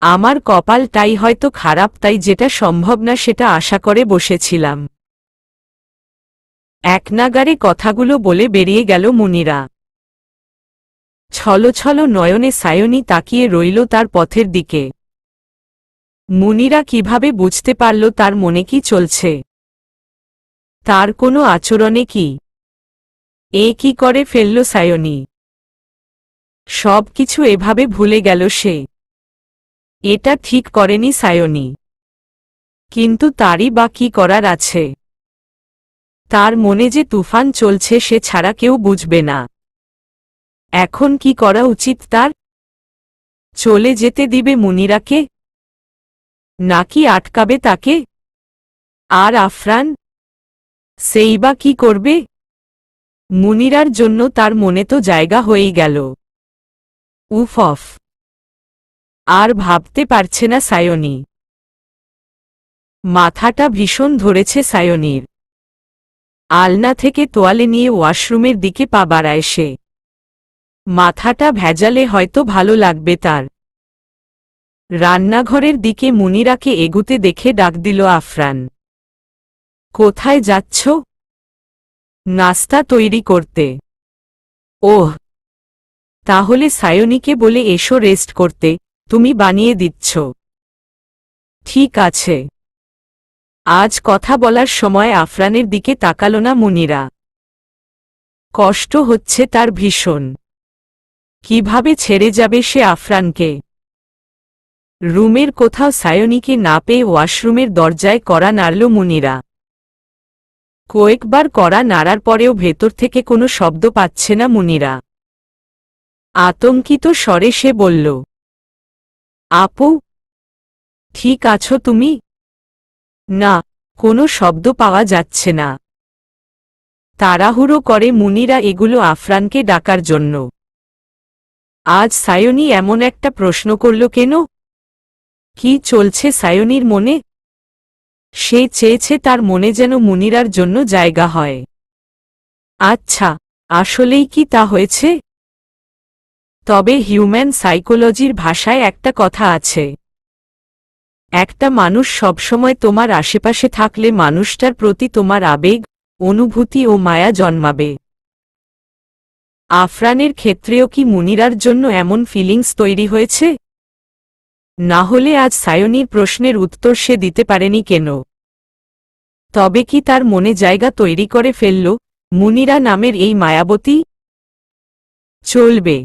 আমার কপালটাই হয়তো খারাপ, তাই যেটা সম্ভব না সেটা আশা করে বসেছিলাম। একনাগাড়ে কথাগুলো বলে বেরিয়ে গেল মুনিরা। ছলছল নয়নে সায়নী তাকিয়ে রইল তার পথের দিকে। মুনিরা কিভাবে বুঝতে পারল তার মনে কি চলছে? তার কোনো আচরণে কি কি করে ফেলল সায়নী? সব কিছু এভাবে ভুলে গেল সে। এটা ঠিক করেনি সায়নী। কিন্তু তারই বা কি করার আছে? তার মনে যে তুফান চলছে সে ছাড়া কেউ বুঝবে না। এখন কি করা উচিত তার? চলে যেতে দিবে মুনিরাকে, নাকি আটকাবে তাকে? আর আফরান, সেই বা কি করবে? মুনিরার জন্য তার মনে তো জায়গা হয়েই গেল। উফ অফ, আর ভাবতে পারছে না সায়নী। মাথাটা ভীষণ ধরেছে সায়নীর। আলনা থেকে তোয়ালে নিয়ে ওয়াশরুমের দিকে পা বাড়ায় সে। মাথাটা ভেজালে হয়তো ভালো লাগবে তার। রান্নাঘরের দিকে মুনিরাকে এগুতে দেখে ডাক দিল আফরান। কোথায় যাচ্ছ? নাস্তা তৈরি করতে। ওহ, তাহলে সায়নীকে বলে এসো রেস্ট করতে, তুমি বানিয়ে দিচ্ছ। ঠিক আছে। আজ কথা বলার সময় আফরানের দিকে তাকালো না মুনিরা। কষ্ট হচ্ছে তার ভীষণ। কিভাবে ছেড়ে যাবে সে আফরানকে? রুমের কোথাও সায়নীকে না পেয়ে ওয়াশরুমের দরজায় কড়া নাড়ল মুনিরা। কয়েকবার কড়া নাড়ার পরেও ভেতর থেকে কোনো শব্দ পাচ্ছে না মুনিরা। আতঙ্কিত স্বরে সে বলল, আপু, ঠিক আছো তুমি? না, কোনো শব্দ পাওয়া যাচ্ছে না। তাড়াহুড়ো করে মুনিরা এগুলো আফরানকে ডাকার জন্য। আজ সায়নী এমন একটা প্রশ্ন করল কেন? কি চলছে সায়নীর মনে? সে চেয়েছে তার মনে যেন মুনিরার জন্য জায়গা হয়। আচ্ছা, আসলেই কি তা হয়েছে? তবে হিউম্যান সাইকোলজির ভাষায় একটা কথা আছে, একটা মানুষ সবসময় তোমার আশেপাশে থাকলে মানুষটার প্রতি তোমার আবেগ, অনুভূতি ও মায়া জন্মাবে। আফরানের ক্ষেত্রেও কি মুনিরার জন্য এমন ফিলিংস তৈরি হয়েছে? না হলে আজ সায়নীর প্রশ্নের উত্তর সে দিতে পারেনি কেন? তবে কি তার মনে জায়গা তৈরি করে ফেলল মুনিরা নামের এই মায়াবতী? চলবে।